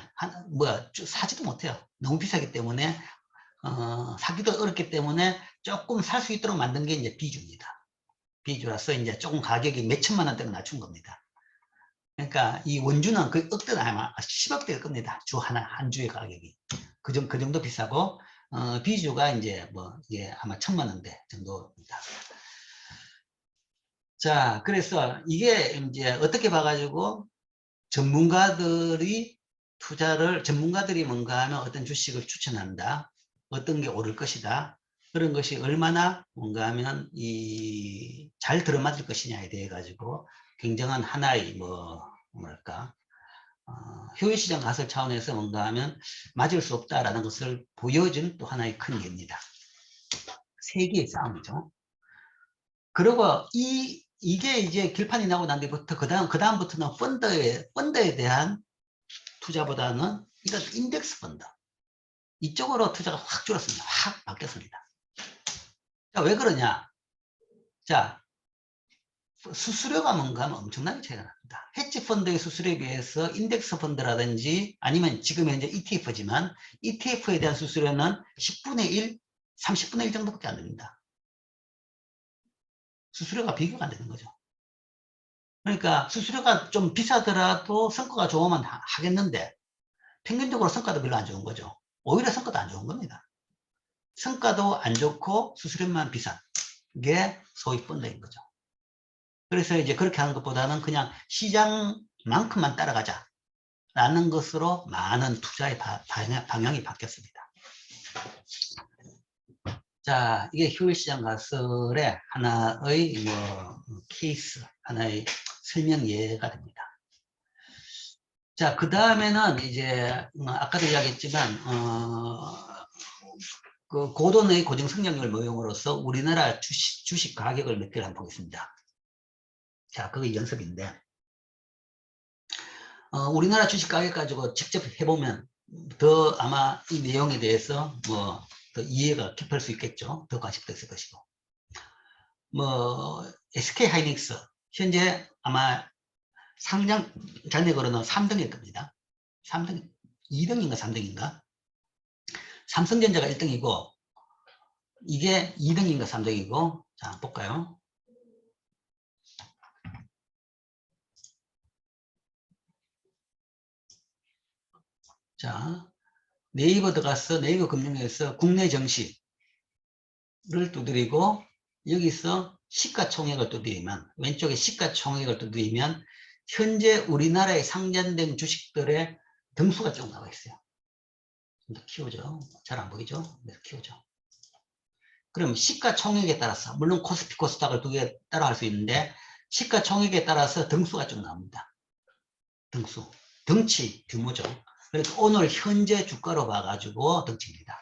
사지도 못해요. 너무 비싸기 때문에 사기도 어렵기 때문에 조금 살 수 있도록 만든 게 이제 B주입니다. B주라서 이제 조금 가격이 몇 천만 원대로 낮춘 겁니다. 그러니까 이 원주는 그 억대는 아마 10억대일 겁니다. 한 주의 가격이. 그 정도 비싸고, B주가 이제 이게 아마 1,000만 원대 정도입니다. 자, 그래서 이게 이제 어떻게 봐가지고 전문가들이 뭔가 하면 어떤 주식을 추천한다. 어떤 게 오를 것이다. 그런 것이 얼마나 뭔가 하면 잘 들어맞을 것이냐에 대해 가지고 굉장한 하나의 효율시장 가설 차원에서 뭔가 하면 맞을 수 없다라는 것을 보여준 또 하나의 큰 예입니다. 세계의 싸움이죠. 그리고 이게 이제 길판이 나고 난 뒤부터 그다음부터는 펀드에 대한 투자보다는 이건 인덱스 펀드. 이쪽으로 투자가 확 줄었습니다. 확 바뀌었습니다. 자, 왜 그러냐? 자, 수수료가 뭔가 하면 엄청나게 차이가 납니다. 헤지 펀드의 수수료에 비해서 인덱스 펀드라든지 아니면 지금 현재 ETF지만 ETF에 대한 수수료는 10분의 1, 30분의 1 정도밖에 안 됩니다. 수수료가 비교가 안 되는 거죠. 그러니까 수수료가 좀 비싸더라도 성과가 좋으면 하겠는데 평균적으로 성과도 별로 안 좋은 거죠. 오히려 성과도 안 좋은 겁니다. 성과도 안 좋고 수수료만 비싼 게 소위 펀드인 거죠. 그래서 이제 그렇게 하는 것보다는 그냥 시장만큼만 따라가자 라는 것으로 많은 투자의 방향이 바뀌었습니다. 자, 이게 효율시장 가설의 하나의 케이스, 하나의 설명 예가 됩니다. 자, 그 다음에는 이제 아까도 이야기했지만 그 고돈의 고정 성장률 모형으로서 우리나라 주식 가격을 몇 개를 한번 보겠습니다. 자, 그게 연습인데 우리나라 주식 가격 가지고 직접 해보면 더 아마 이 내용에 대해서 더 이해가 깊을 수 있겠죠. 더 관심도 있을 것이고. SK 하이닉스 현재 아마 상장 잔액으로는 3등일 겁니다. 3등, 2등인가 3등인가? 삼성전자가 1등이고 이게 2등인가 3등이고 자, 볼까요? 자, 네이버 들어가서 네이버 금융에서 국내 정시를 두드리고 여기서 시가총액을 두드리면 왼쪽에 시가총액을 두드리면 현재 우리나라에 상장된 주식들의 등수가 쭉 나와 있어요. 좀 더 키우죠. 잘 안 보이죠? 그래서 키우죠. 그럼 시가총액에 따라서 물론 코스피 코스닥을 두 개 따라 할 수 있는데 시가총액에 따라서 등수가 쭉 나옵니다. 등수, 덩치 규모죠. 그래서 오늘 현재 주가로 봐가지고 덩치입니다.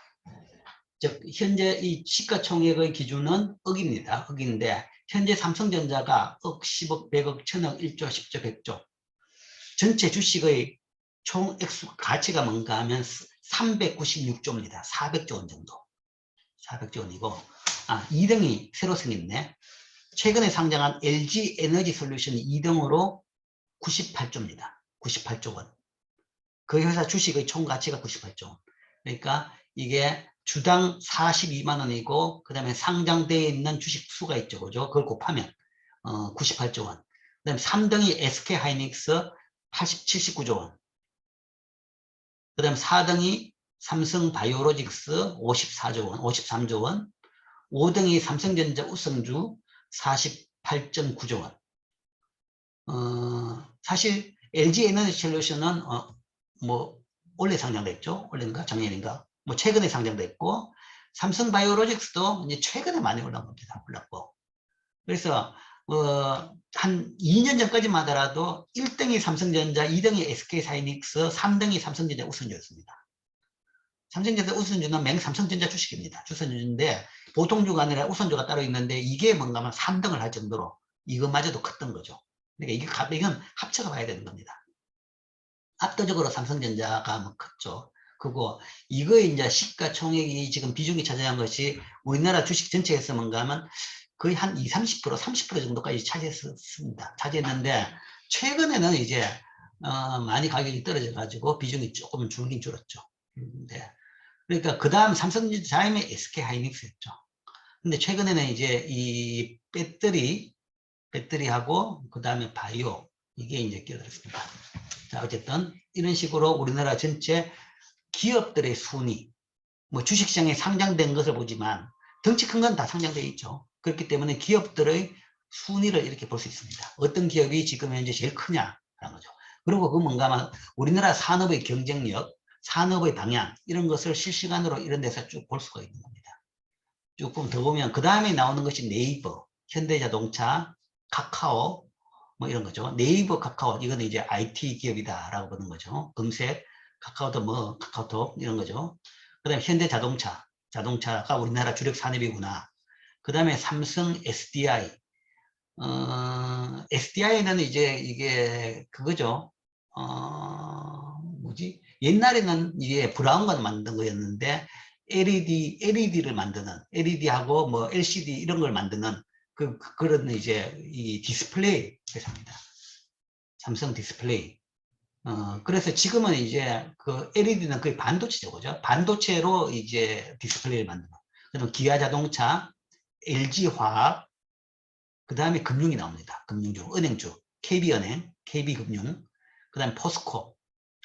즉 현재 이 시가총액의 기준은 억입니다. 억인데 현재 삼성전자가 억, 10억, 100억, 1000억, 1조, 10조, 100조 전체 주식의 총 액수 가치가 뭔가 하면 396조입니다. 400조 원 정도. 400조 원이고 2등이 새로 생겼네. 최근에 상장한 LG 에너지 솔루션이 2등으로 98조입니다. 98조 원. 그 회사 주식의 총 가치가 98조 원. 그러니까 이게 주당 42만 원이고, 그 다음에 상장되어 있는 주식 수가 있죠. 그죠? 그걸 곱하면, 98조 원. 그 다음에 3등이 SK 하이닉스 79조 원. 그 다음에 4등이 삼성 바이오로직스 54조 원, 53조 원. 5등이 삼성전자 우승주 48.9조 원. 사실 LG 에너지 솔루션은 뭐 원래 상장됐죠. 올해인가 작년인가. 뭐 최근에 상장됐고, 삼성 바이오로직스도 이제 최근에 많이 올라온 겁니다. 올랐고. 그래서 한 2년 전까지만 하더라도 1등이 삼성전자, 2등이 SK하이닉스, 3등이 삼성전자 우선주였습니다. 삼성전자 우선주는 맹 삼성전자 주식입니다. 주선주인데 보통주가 아니라 우선주가 따로 있는데, 이게 뭔가 하면 3등을 할 정도로 이것마저도 컸던 거죠. 그러니까 이건 합쳐가 봐야 되는 겁니다. 압도적으로 삼성전자가 뭐 컸죠. 그거 이거에 이제 시가총액이 지금 비중이 차지한 것이 우리나라 주식 전체에서 뭔가 하면 거의 한 20, 30%, 30% 정도까지 차지했습니다. 차지했는데 최근에는 이제 많이 가격이 떨어져 가지고 비중이 조금 줄긴 줄었죠. 네. 그러니까 그 다음 삼성전자 다음에 SK하이닉스였죠. 근데 최근에는 이제 이 배터리하고 그 다음에 바이오, 이게 이제 끼어들었습니다. 자, 어쨌든 이런 식으로 우리나라 전체 기업들의 순위, 뭐 주식시장에 상장된 것을 보지만 덩치 큰 건 다 상장되어 있죠. 그렇기 때문에 기업들의 순위를 이렇게 볼 수 있습니다. 어떤 기업이 지금 현재 제일 크냐라는 거죠. 그리고 그 뭔가 막 우리나라 산업의 경쟁력, 산업의 방향, 이런 것을 실시간으로 이런 데서 쭉 볼 수가 있는 겁니다. 조금 더 보면 그 다음에 나오는 것이 네이버, 현대자동차, 카카오, 뭐 이런 거죠. 네이버, 카카오, 이거는 이제 IT 기업이다라고 보는 거죠. 검색, 카카오톡, 뭐 카카오톡 이런 거죠. 그 다음에 현대자동차, 자동차가 우리나라 주력 산업이구나. 그 다음에 삼성 SDI, SDI는 이제 이게 그거죠. 뭐지? 옛날에는 이게 브라운관 만든 거였는데, LED를 만드는, LED하고 뭐 LCD 이런 걸 만드는 그런 이제 이 디스플레이 회사입니다. 삼성 디스플레이. 그래서 지금은 이제 그 LED는 거의 반도체죠, 그죠? 반도체로 이제 디스플레이를 만드는. 그다음 기아 자동차, LG 화학, 그 다음에 금융이 나옵니다. 금융주, 은행주, KB은행, KB금융, 그 다음에 포스코,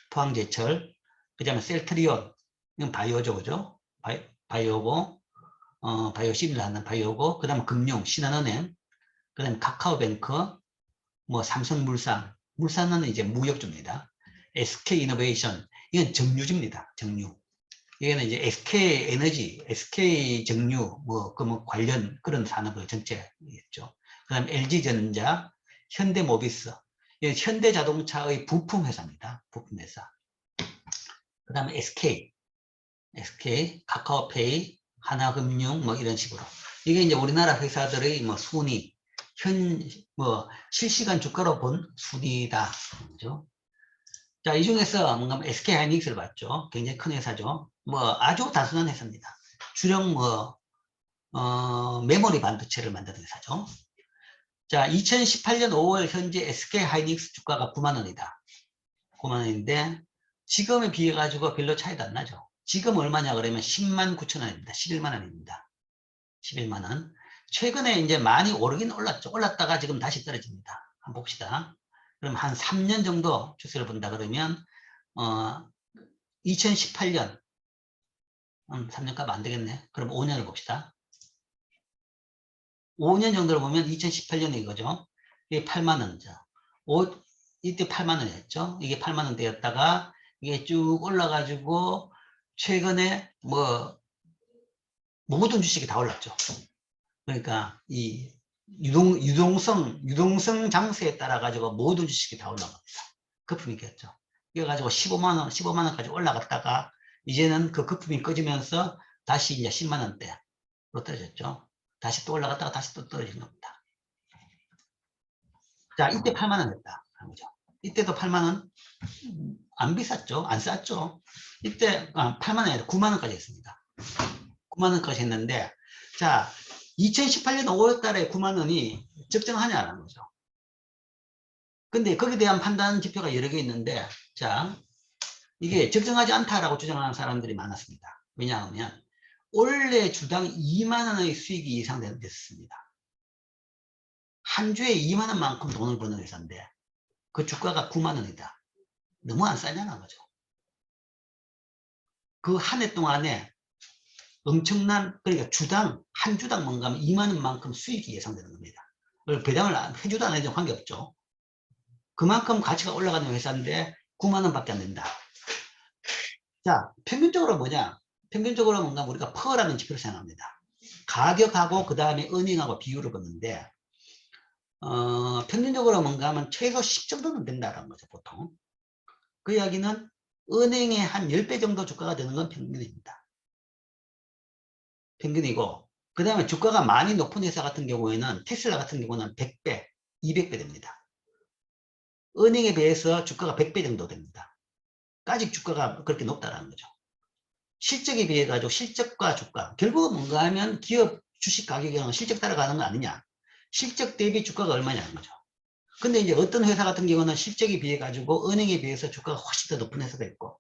포항제철, 그 다음에 셀트리온, 이건 바이오죠, 그죠? 바이오고, 바이오 시밀 하는 바이오고, 그 다음에 금융, 신한은행, 그 다음에 카카오뱅크, 뭐 삼성물산, 물산은 이제 무역주입니다. SK이노베이션, 이건 정유주입니다. 정유. 이거는 이제 SK에너지, SK정유, 뭐 관련 그런 산업의 전체겠죠. 그 다음에 LG전자, 현대모비스, 현대자동차의 부품회사입니다. 부품회사. 그 다음에 SK, 카카오페이, 하나금융, 뭐 이런 식으로. 이게 이제 우리나라 회사들의 뭐 순위, 실시간 주가로 본 순위다. 그죠? 자, 이 중에서 뭔가 SK하이닉스를 봤죠. 굉장히 큰 회사죠. 뭐 아주 단순한 회사입니다. 주력 메모리 반도체를 만드는 회사죠. 자, 2018년 5월 현재 SK하이닉스 주가가 9만 원이다. 9만 원인데 지금에 비해 가지고 별로 차이도 안 나죠. 지금 얼마냐 그러면 10만 9천 원입니다. 11만 원입니다. 11만 원. 최근에 이제 많이 오르긴 올랐죠. 올랐다가 지금 다시 떨어집니다. 한번 봅시다. 그럼 한 3년 정도 추세를 본다 그러면 2018년 3년 값 안 되겠네. 그럼 5년을 봅시다. 5년 정도를 보면 2018년에 이거죠. 이게 8만 원이죠. 이때 8만 원이었죠. 이게 8만 원대였다가 이게 쭉 올라가지고 최근에 뭐 모든 주식이 다 올랐죠. 그러니까 이 유동성 장세에 따라 가지고 모든 주식이 다 올라갑니다. 거품이 꼈죠. 이래가지고 15만 원까지 올라갔다가 이제는 그 거품이 꺼지면서 다시 이제 10만 원대로 떨어졌죠. 다시 또 올라갔다가 다시 또 떨어진 겁니다. 자, 이때 8만 원 했다. 그죠? 이때도 8만 원 안 비쌌죠. 안 쌌죠. 이때 8만 원이 아니라 9만 원까지 했습니다. 9만 원까지 했는데, 자, 2018년 5월 달에 9만 원이 적정하냐라는 거죠. 근데 거기에 대한 판단 지표가 여러 개 있는데, 자, 이게 적정하지 않다라고 주장하는 사람들이 많았습니다. 왜냐하면 원래 주당 2만 원의 수익이 예상됐습니다. 한 주에 2만 원만큼 돈을 버는 회사인데 그 주가가 9만 원이다. 너무 안 싸냐는 거죠. 그 한 해 동안에 엄청난, 그러니까 한 주당 뭔가 하면 2만 원만큼 수익이 예상되는 겁니다. 배당을 해주도 안 해도 관계없죠. 그만큼 가치가 올라가는 회사인데 9만 원밖에 안 된다. 자, 평균적으로 뭐냐? 평균적으로 뭔가 우리가 퍼라는 지표를 생각합니다. 가격하고 그 다음에 은행하고 비율을 보는데 평균적으로 뭔가 하면 최소 10 정도는 된다는 거죠, 보통. 그 이야기는 은행의 한 10배 정도 주가가 되는 건 평균입니다. 평균이고, 그 다음에 주가가 많이 높은 회사 같은 경우에는, 테슬라 같은 경우는 100배, 200배 됩니다. 은행에 비해서 주가가 100배 정도 됩니다. 아직 주가가 그렇게 높다는 거죠. 실적에 비해 가지고 실적과 주가, 결국은 뭔가 하면 기업 주식 가격이랑 실적 따라가는 거 아니냐. 실적 대비 주가가 얼마냐는 거죠. 근데 이제 어떤 회사 같은 경우는 실적에 비해 가지고 은행에 비해서 주가가 훨씬 더 높은 회사가 있고,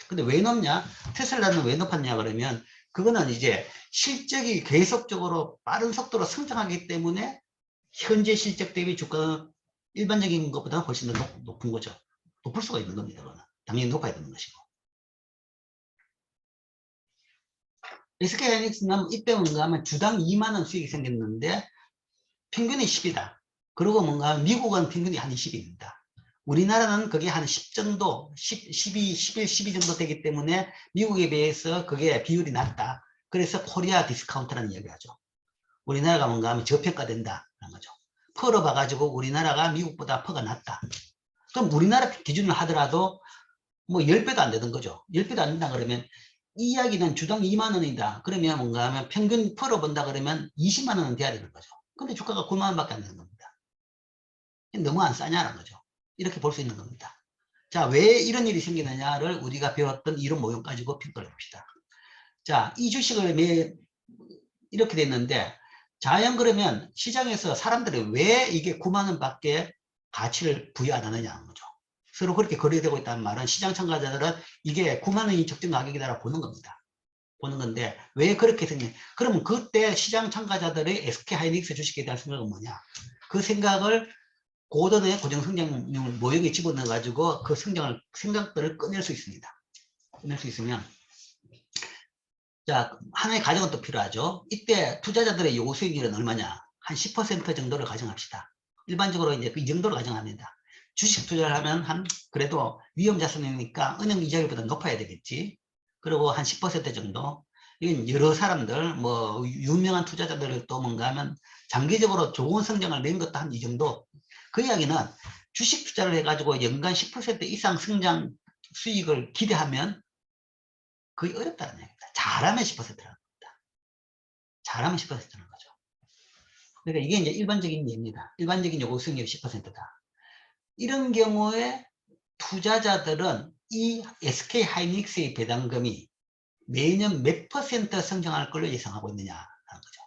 근데 왜 높냐? 테슬라는 왜 높았냐 그러면 그거는 이제 실적이 계속적으로 빠른 속도로 성장하기 때문에 현재 실적 대비 주가는 일반적인 것보다 훨씬 더 높은 거죠. 높을 수가 있는 겁니다. 그거는 당연히 높아야 되는 것이고. SK하이닉스는 이때 뭔가 하면 주당 2만 원 수익이 생겼는데 평균이 10이다. 그리고 뭔가 미국은 평균이 한 20입니다. 우리나라는 그게 한 10 정도, 12, 11, 12 정도 되기 때문에 미국에 비해서 그게 비율이 낮다. 그래서 코리아 디스카운트라는 이야기를 하죠. 우리나라가 뭔가 하면 저평가된다는 거죠. 퍼로 봐가지고 우리나라가 미국보다 퍼가 낮다. 그럼 우리나라 기준을 하더라도 뭐 10배도 안 되는 거죠. 10배도 안 된다 그러면 이 이야기는 주당 2만 원이다. 그러면 뭔가 하면 평균 퍼로 본다 그러면 20만 원은 돼야 되는 거죠. 근데 주가가 9만 원밖에 안 되는 겁니다. 너무 안 싸냐는 거죠. 이렇게 볼 수 있는 겁니다. 자, 왜 이런 일이 생기느냐를 우리가 배웠던 이런 모형 가지고 평가를 해봅시다. 자, 이 주식을 이렇게 됐는데 자연 그러면 시장에서 사람들이 왜 이게 9만 원밖에 가치를 부여 안 하느냐는 거죠. 서로 그렇게 거래되고 있다는 말은 시장 참가자들은 이게 9만 원이 적정 가격이다라고 보는 겁니다. 보는 건데 왜 그렇게 생겼냐. 그러면 그때 시장 참가자들의 SK하이닉스 주식에 대한 생각은 뭐냐. 그 생각을 고던의 고정성장률 모형에 집어넣어 가지고 그 생각들을 꺼낼 수 있습니다. 꺼낼 수 있으면 자, 하나의 가정은 또 필요하죠. 이때 투자자들의 요구 수익률은 얼마냐? 한 10% 정도를 가정합시다. 일반적으로 이제 이 정도를 가정합니다. 주식 투자를 하면 그래도 위험 자산이니까 은행 이자율보다 높아야 되겠지. 그리고 한 10% 정도. 이건 여러 사람들, 뭐, 유명한 투자자들을 또 뭔가 하면 장기적으로 좋은 성장을 낸 것도 한 이 정도. 그 이야기는 주식 투자를 해가지고 연간 10% 이상 성장 수익을 기대하면 그게 어렵다는 얘기입니다. 잘하면 10%라는 겁니다. 잘하면 10%라는 거죠. 그러니까 이게 이제 일반적인 예입니다. 일반적인 요구 수익률이 10%다. 이런 경우에 투자자들은 이 SK하이닉스의 배당금이 매년 몇 퍼센트 성장할 걸로 예상하고 있느냐라는 거죠.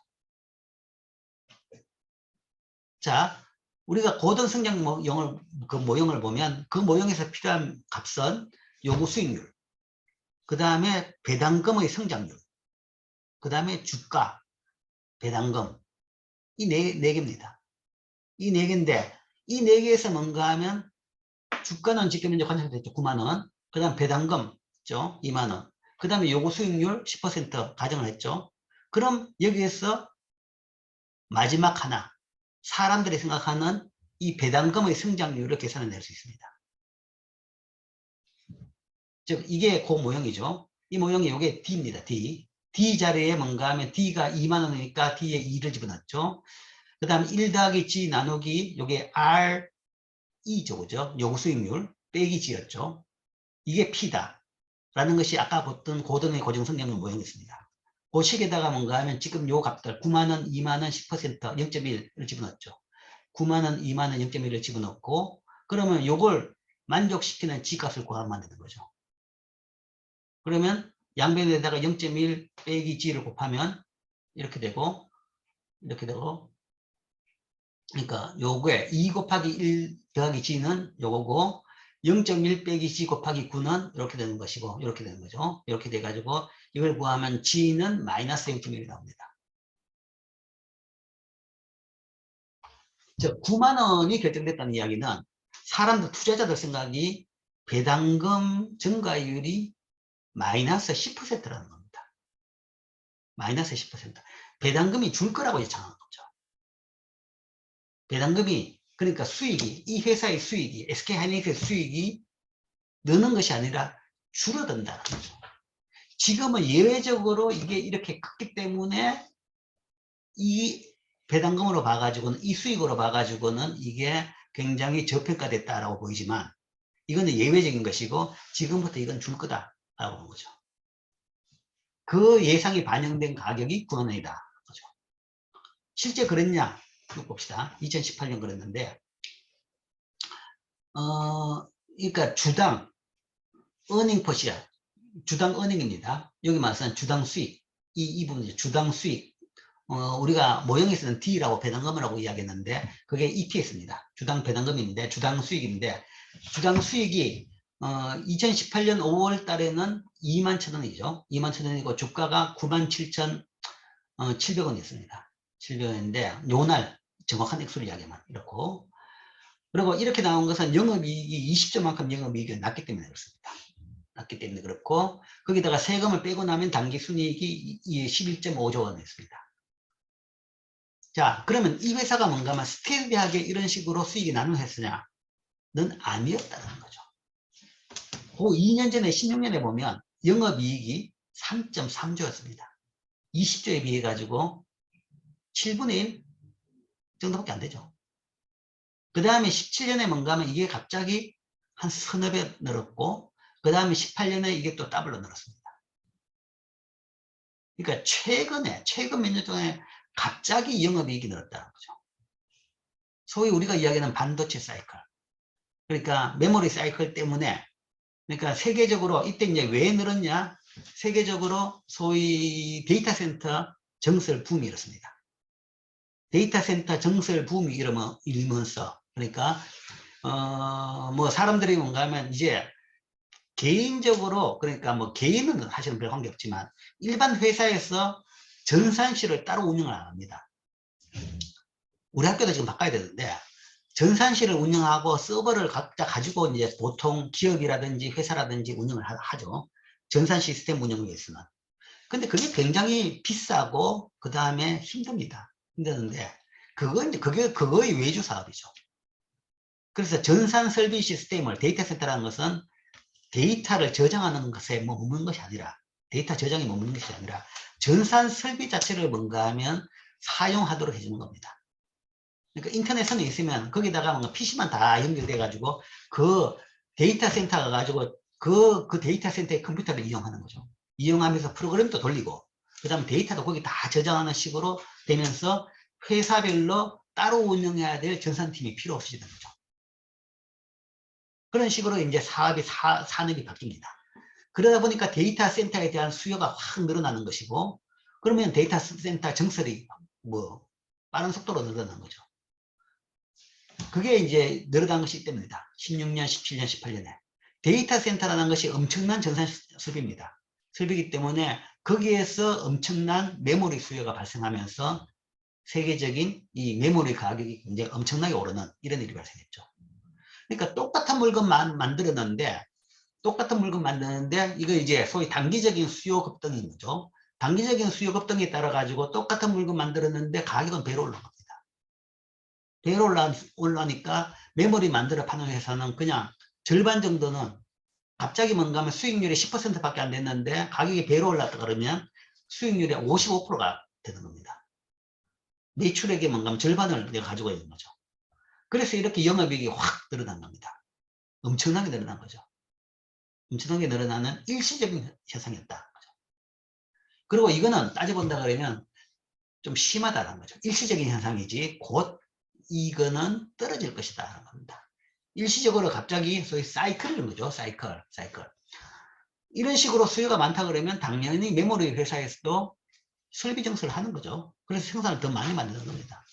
자, 우리가 고던 성장 모형을 보면 그 모형에서 필요한 값은 요구 수익률, 그 다음에 배당금의 성장률, 그 다음에 주가, 배당금, 이 네 개입니다. 이 네 개인데 이 네 개에서 뭔가 하면 주가는 지금 현재 관찰됐죠. 9만 원. 그 다음 배당금 있죠. 2만 원. 그 다음에 요구 수익률 10% 가정을 했죠. 그럼 여기에서 마지막 하나, 사람들이 생각하는 이 배당금의 성장률을 계산해낼 수 있습니다. 즉 이게 그 모형이죠. 이 모형이 이게 D입니다. D. D 자리에 뭔가 하면 D가 2만 원이니까 D에 2를 집어넣었죠. 그 다음 1 더하기 G 나누기 요게 R E죠. 그죠? 요구 수익률 빼기 G였죠. 이게 P다. 라는 것이 아까 봤던 고등의 고정성장률 모형이었습니다. 그 식에다가 뭔가 하면 지금 요 값들 9만원, 2만원, 10%, 0.1을 집어넣었죠. 9만원, 2만원, 0.1을 집어넣고 그러면 요걸 만족시키는 G값을 구하면 되는 거죠. 그러면 양변에다가 0.1 빼기 G를 곱하면 이렇게 되고 그러니까 요거에 2 곱하기 1 더하기 G는 요거고 0.1 빼기 G 곱하기 9는 이렇게 되는 것이고, 이렇게 되는 거죠. 이렇게 돼가지고, 이걸 구하면 G는 마이너스 0.1이 나옵니다. 즉, 9만 원이 결정됐다는 이야기는 사람들, 투자자들 생각이 배당금 증가율이 마이너스 10%라는 겁니다. 마이너스 10%. 배당금이 줄 거라고 예상하는 거죠. 배당금이, 그러니까 수익이, 이 회사의 수익이, SK하이닉스의 수익이 느는 것이 아니라 줄어든다는 거죠. 지금은 예외적으로 이게 이렇게 컸기 때문에 이 배당금으로 봐가지고는, 이 수익으로 봐가지고는 이게 굉장히 저평가됐다라고 보이지만, 이거는 예외적인 것이고, 지금부터 이건 줄 거다라고 하는 거죠. 그 예상이 반영된 가격이 9만 원이다. 그죠? 실제 그랬냐? 봅시다. 2018년 그랬는데, 그러니까 주당 earning per share, 주당 earning입니다. 여기 말씀한 주당 수익, 이 부분이죠. 주당 수익. 우리가 모형에서는 D라고 배당금이라고 이야기했는데, 그게 EPS입니다. 주당 배당금인데, 주당 수익인데, 주당 수익이 2018년 5월 달에는 21,000원이죠. 21,000원이고 주가가 97,700원이었습니다. 700원인데 요날 정확한 액수를 이야기하면 이렇고, 그리고 이렇게 나온 것은 영업이익이 20조만큼 영업이익이 낮기 때문에 그렇습니다. 낮기 때문에 그렇고, 거기다가 세금을 빼고 나면 당기순이익이 11.5조 원이었습니다. 자, 그러면 이 회사가 뭔가 하면 스테디하게 이런 식으로 수익이 나는 회사냐는 아니었다는 거죠. 그 2년 전에 16년에 보면 영업이익이 3.3조였습니다. 20조에 비해 가지고 7분의 1 정도밖에 안 되죠. 그 다음에 17년에 뭔가 하면 이게 갑자기 한 서너 배 늘었고, 그 다음에 18년에 이게 또 더블로 늘었습니다. 그러니까 최근 몇 년 동안에 갑자기 영업이익이 늘었다는 거죠. 소위 우리가 이야기하는 반도체 사이클. 그러니까 메모리 사이클 때문에, 그러니까 세계적으로 이때 이제 왜 늘었냐? 세계적으로 소위 데이터 센터 정설 붐이 일었습니다. 데이터 센터 정설 붐이 일면서, 그러니까 뭐 사람들이 뭔가 하면 이제 개인적으로, 그러니까 뭐 개인은 사실은 별 관계 없지만 일반 회사에서 전산실을 따로 운영을 안 합니다. 우리 학교도 지금 바꿔야 되는데, 전산실을 운영하고 서버를 각자 가지고 이제 보통 기업이라든지 회사라든지 운영을 하죠. 전산 시스템 운영을 위해서는. 근데 그게 굉장히 비싸고, 그 다음에 힘듭니다. 힘드는데, 그거의 외주 사업이죠. 그래서 전산 설비 시스템을, 데이터 센터라는 것은 데이터를 저장하는 것에 머무는 것이 아니라, 데이터 저장이 머무는 것이 아니라, 전산 설비 자체를 뭔가 하면 사용하도록 해주는 겁니다. 그러니까 인터넷선이 있으면 거기다가 뭔가 PC만 다 연결돼 가지고 그 데이터 센터가 가지고 그 데이터 센터의 컴퓨터를 이용하는 거죠. 이용하면서 프로그램도 돌리고, 그 다음에 데이터도 거기 다 저장하는 식으로 되면서 회사별로 따로 운영해야 될 전산팀이 필요 없이 되는 거죠. 그런 식으로 이제 산업이 바뀝니다. 그러다 보니까 데이터 센터에 대한 수요가 확 늘어나는 것이고, 그러면 데이터 센터 정설이 뭐 빠른 속도로 늘어나는 거죠. 그게 이제 늘어난 것이기 때문이다. 16년, 17년, 18년에. 데이터 센터라는 것이 엄청난 전산 설비입니다. 설비이기 때문에 거기에서 엄청난 메모리 수요가 발생하면서 세계적인 이 메모리 가격이 굉장히 엄청나게 오르는 이런 일이 발생했죠. 그러니까 똑같은 물건만 만들었는데, 이거 이제 소위 단기적인 수요 급등인 거죠. 단기적인 수요 급등에 따라 가지고 똑같은 물건 만들었는데 가격은 배로 올라갑니다. 배로 올라니까 메모리 만들어 파는 회사는 그냥 절반 정도는, 갑자기 뭔가 하면 수익률이 10%밖에 안 됐는데 가격이 배로 올랐다 그러면 수익률이 55%가 되는 겁니다. 매출액의 뭔가 하면 절반을 내가 가지고 있는 거죠. 그래서 이렇게 영업이익이 확 늘어난 겁니다. 엄청나게 늘어난 거죠. 엄청나게 늘어나는 일시적인 현상이었다. 그리고 이거는 따져본다 그러면 좀 심하다는 거죠. 일시적인 현상이지 곧 이거는 떨어질 것이다 하는 겁니다. 일시적으로 갑자기 소위 사이클인 거죠. 사이클. 이런 식으로 수요가 많다 그러면 당연히 메모리 회사에서도 설비 정설을 하는 거죠. 그래서 생산을 더 많이 만드는 겁니다.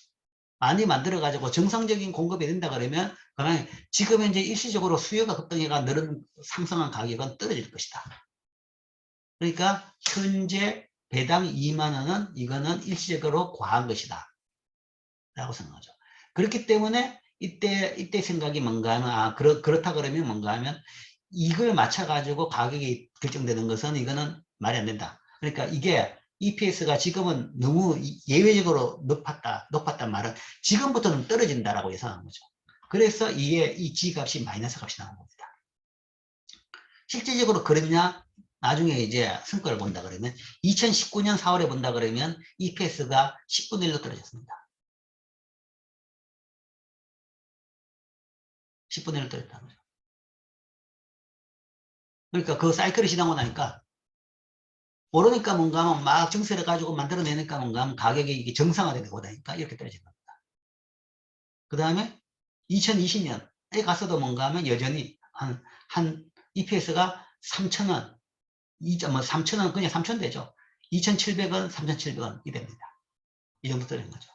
많이 만들어 가지고 정상적인 공급이 된다 그러면 그러면 지금 현재 일시적으로 수요가 급등해가 늘은 상승한 가격은 떨어질 것이다. 그러니까 현재 배당 2만 원은 이거는 일시적으로 과한 것이다 라고 생각하죠. 그렇기 때문에 이때 생각이 뭔가 하면 그렇다 그러면 뭔가 하면 이걸 맞춰 가지고 가격이 결정되는 것은 이거는 말이 안 된다. 그러니까 이게 EPS가 지금은 너무 예외적으로 높았단 말은 지금부터는 떨어진다라고 예상한 거죠. 그래서 이 G값이 마이너스 값이 나온 겁니다. 실질적으로 그랬냐? 나중에 이제 성과를 본다 그러면 2019년 4월에 본다 그러면 EPS가 10분의 1로 떨어졌습니다. 10분의 1로 떨어졌다는 거죠. 그러니까 그 사이클이 지나고 나니까 모르니까 뭔가 하면 막 증세를 가지고 만들어내니까 뭔가 하면 가격이 이게 정상화되는 거다니까 이렇게 떨어지는 겁니다. 그 다음에 2020년에 가서도 뭔가 하면 여전히 한 EPS가 3,000원, 3,000원, 그냥 3,000원 되죠. 2,700원, 3,700원이 됩니다. 이 정도 떨어진 거죠.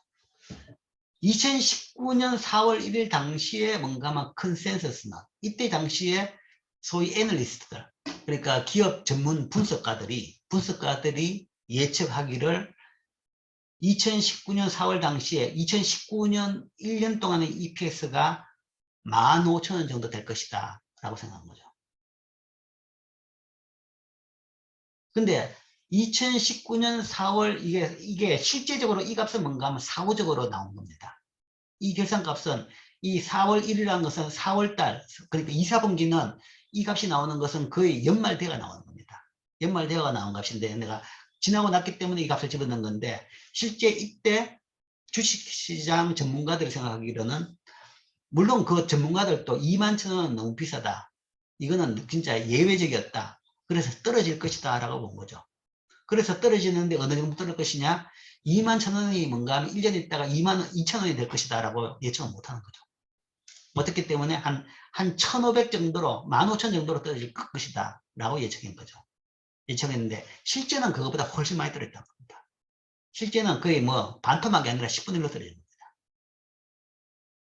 2019년 4월 1일 당시에 뭔가 막 컨센서스나 이때 당시에 소위 애널리스트들 그러니까 기업 전문 분석가들이 예측하기를 2019년 4월 당시에 2019년 1년 동안의 EPS가 15,000원 정도 될 것이다 라고 생각한 거죠. 근데 2019년 4월 이게 실제적으로 이 값은 뭔가 하면 사후적으로 나온 겁니다. 이 결산값은 이 4월 1일이라는 것은 4월달 그러니까 2, 4분기는 이 값이 나오는 것은 거의 연말대가 나오는 겁니다. 연말대가 나온 값인데 내가 지나고 났기 때문에 이 값을 집어넣은 건데 실제 이때 주식시장 전문가들이 생각하기로는 물론 그 전문가들도 21,000원은 너무 비싸다. 이거는 진짜 예외적이었다. 그래서 떨어질 것이다 라고 본 거죠. 그래서 떨어지는데 어느 정도 떨어질 것이냐 21,000원이 뭔가 하면 1년 있다가 22,000원이 될 것이다 라고 예측을 못하는 거죠. 어떻기 때문에 한 1,500 정도로 15,000 정도로 떨어질 것이다 라고 예측한 거죠. 예측했는데 실제는 그것보다 훨씬 많이 떨어졌다는 겁니다. 실제는 거의 뭐 반토막이 아니라 10분의 1로 떨어진 겁니다.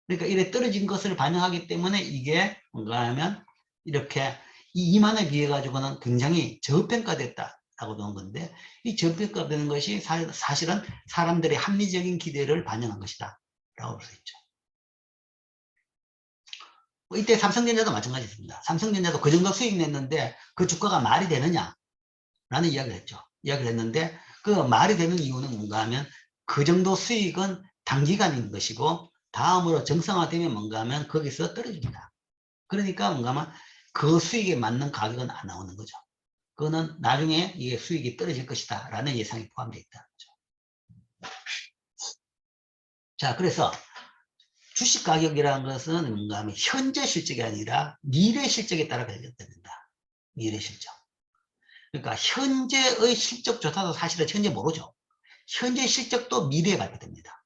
그러니까 이래 떨어진 것을 반영하기 때문에 이게 뭔가 하면 이렇게 이 2만에 비해 가지고는 굉장히 저평가됐다라고 보는 건데 이 저평가되는 것이 사실은 사람들의 합리적인 기대를 반영한 것이다 라고 볼 수 있죠. 이때 삼성전자도 마찬가지입니다. 삼성전자도 그 정도 수익 냈는데 그 주가가 말이 되느냐 라는 이야기를 했죠. 이야기를 했는데 그 말이 되는 이유는 뭔가 하면 그 정도 수익은 단기간인 것이고 다음으로 정상화되면 뭔가 하면 거기서 떨어집니다. 그러니까 뭔가 하면 그 수익에 맞는 가격은 안 나오는 거죠. 그거는 나중에 이게 수익이 떨어질 것이다 라는 예상이 포함되어 있다는 거죠. 자, 그래서 주식 가격이라는 것은 뭔가 하면 현재 실적이 아니라 미래 실적에 따라 결정됩니다. 미래 실적. 그러니까 현재의 실적조차도 사실은 현재 모르죠. 현재 실적도 미래에 발표됩니다.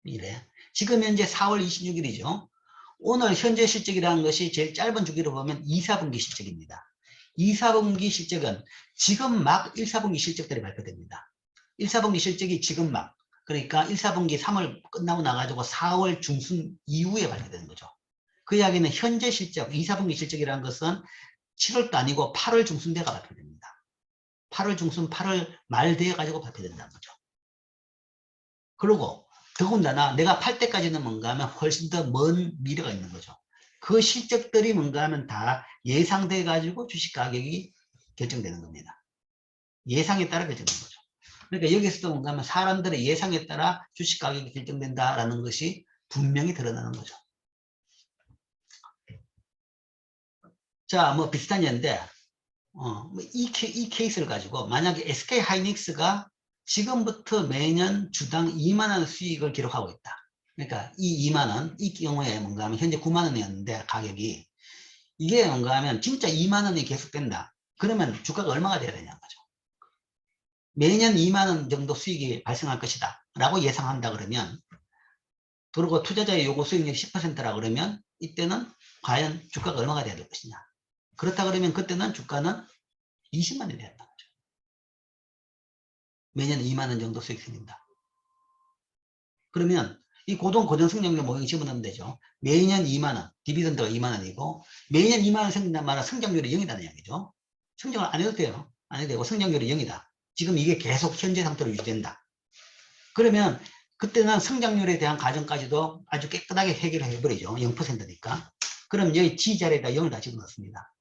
미래. 지금 현재 4월 26일이죠. 오늘 현재 실적이라는 것이 제일 짧은 주기로 보면 2, 4분기 실적입니다. 2, 4분기 실적은 지금 막 1, 4분기 실적들이 발표됩니다. 1, 4분기 실적이 지금 막 그러니까 1, 4분기 3월 끝나고 나가지고 4월 중순 이후에 발표되는 거죠. 그 이야기는 현재 실적, 2, 4분기 실적이라는 것은 7월도 아니고 8월 중순 돼가 발표됩니다. 8월 중순, 8월 말 돼 가지고 발표된다는 거죠. 그리고 더군다나 내가 팔 때까지는 뭔가 하면 훨씬 더 먼 미래가 있는 거죠. 그 실적들이 뭔가 하면 다 예상돼 가지고 주식 가격이 결정되는 겁니다. 예상에 따라 결정되는 거죠. 그러니까 여기서도 뭔가 하면 사람들의 예상에 따라 주식 가격이 결정된다라는 것이 분명히 드러나는 거죠. 자, 뭐 비슷한 예인데, 이 케이스를 가지고 만약에 SK 하이닉스가 지금부터 매년 주당 2만 원 수익을 기록하고 있다. 그러니까 이 2만 원, 이 경우에 뭔가 하면 현재 9만 원이었는데 가격이 이게 뭔가 하면 진짜 2만 원이 계속된다. 그러면 주가가 얼마가 돼야 되냐는 거죠. 매년 2만 원 정도 수익이 발생할 것이다. 라고 예상한다 그러면 그리고 투자자의 요구 수익률 10%라 그러면 이때는 과연 주가가 얼마가 돼야 될 것이냐. 그렇다 그러면 그때는 주가는 20만 원이 된다. 매년 2만 원 정도 수익 생긴다. 그러면 이 고정 성장률 모형에 집어넣으면 되죠. 매년 2만 원, 디비던드가 2만 원이고 매년 2만 원 생긴단 말은 성장률이 0이라는 이야기죠. 성장을 안 해도 돼요. 안 해도 되고 성장률이 0이다. 지금 이게 계속 현재 상태로 유지된다. 그러면 그때는 성장률에 대한 가정까지도 아주 깨끗하게 해결을 해버리죠. 0%니까. 그럼 여기 G 자리에다 0을 다 집어넣습니다.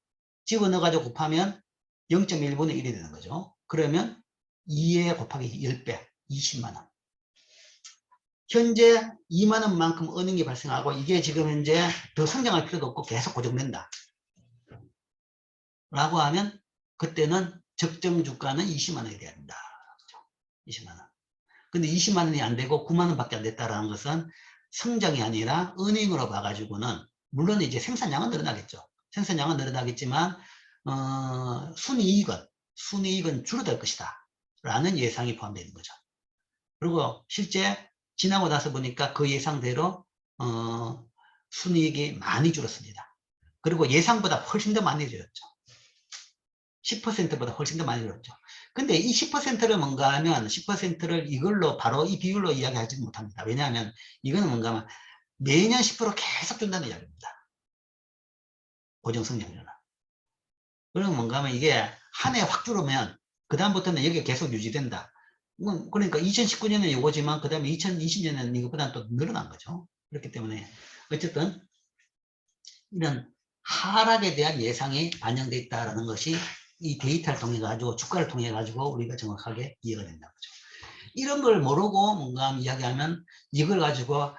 집어넣어가지고 곱하면 0.1분의 1이 되는 거죠. 그러면 2에 곱하기 10배, 20만 원. 현재 2만 원만큼 어닝이 발생하고 이게 지금 현재 더 성장할 필요도 없고 계속 고정된다. 라고 하면 그때는 적정 주가는 20만 원이 돼야 된다. 20만 원. 근데 20만 원이 안 되고 9만 원밖에 안 됐다라는 것은 성장이 아니라 어닝으로 봐가지고는 물론 이제 생산량은 늘어나겠죠. 생산량은 늘어나겠지만 순이익은 줄어들 것이다. 라는 예상이 포함되어 있는 거죠. 그리고 실제 지나고 나서 보니까 그 예상대로 순이익이 많이 줄었습니다. 그리고 예상보다 훨씬 더 많이 줄었죠. 10%보다 훨씬 더 많이 줄었죠. 근데 이 10%를 뭔가 하면 10%를 이걸로 바로 이 비율로 이야기하지 못합니다. 왜냐하면 이거는 뭔가 하면 매년 10% 계속 준다는 이야기입니다. 고정성장률은. 그러면 뭔가 하면 이게 한 해 확 줄으면 그 다음부터는 여기가 계속 유지된다. 그러니까 2019년은 이거지만 그 다음에 2020년에는 이것보다는 또 늘어난 거죠. 그렇기 때문에 어쨌든 이런 하락에 대한 예상이 반영되어 있다는 것이 이 데이터를 통해 가지고 주가를 통해 가지고 우리가 정확하게 이해가 된다는 거죠. 이런 걸 모르고 뭔가 이야기하면 이걸 가지고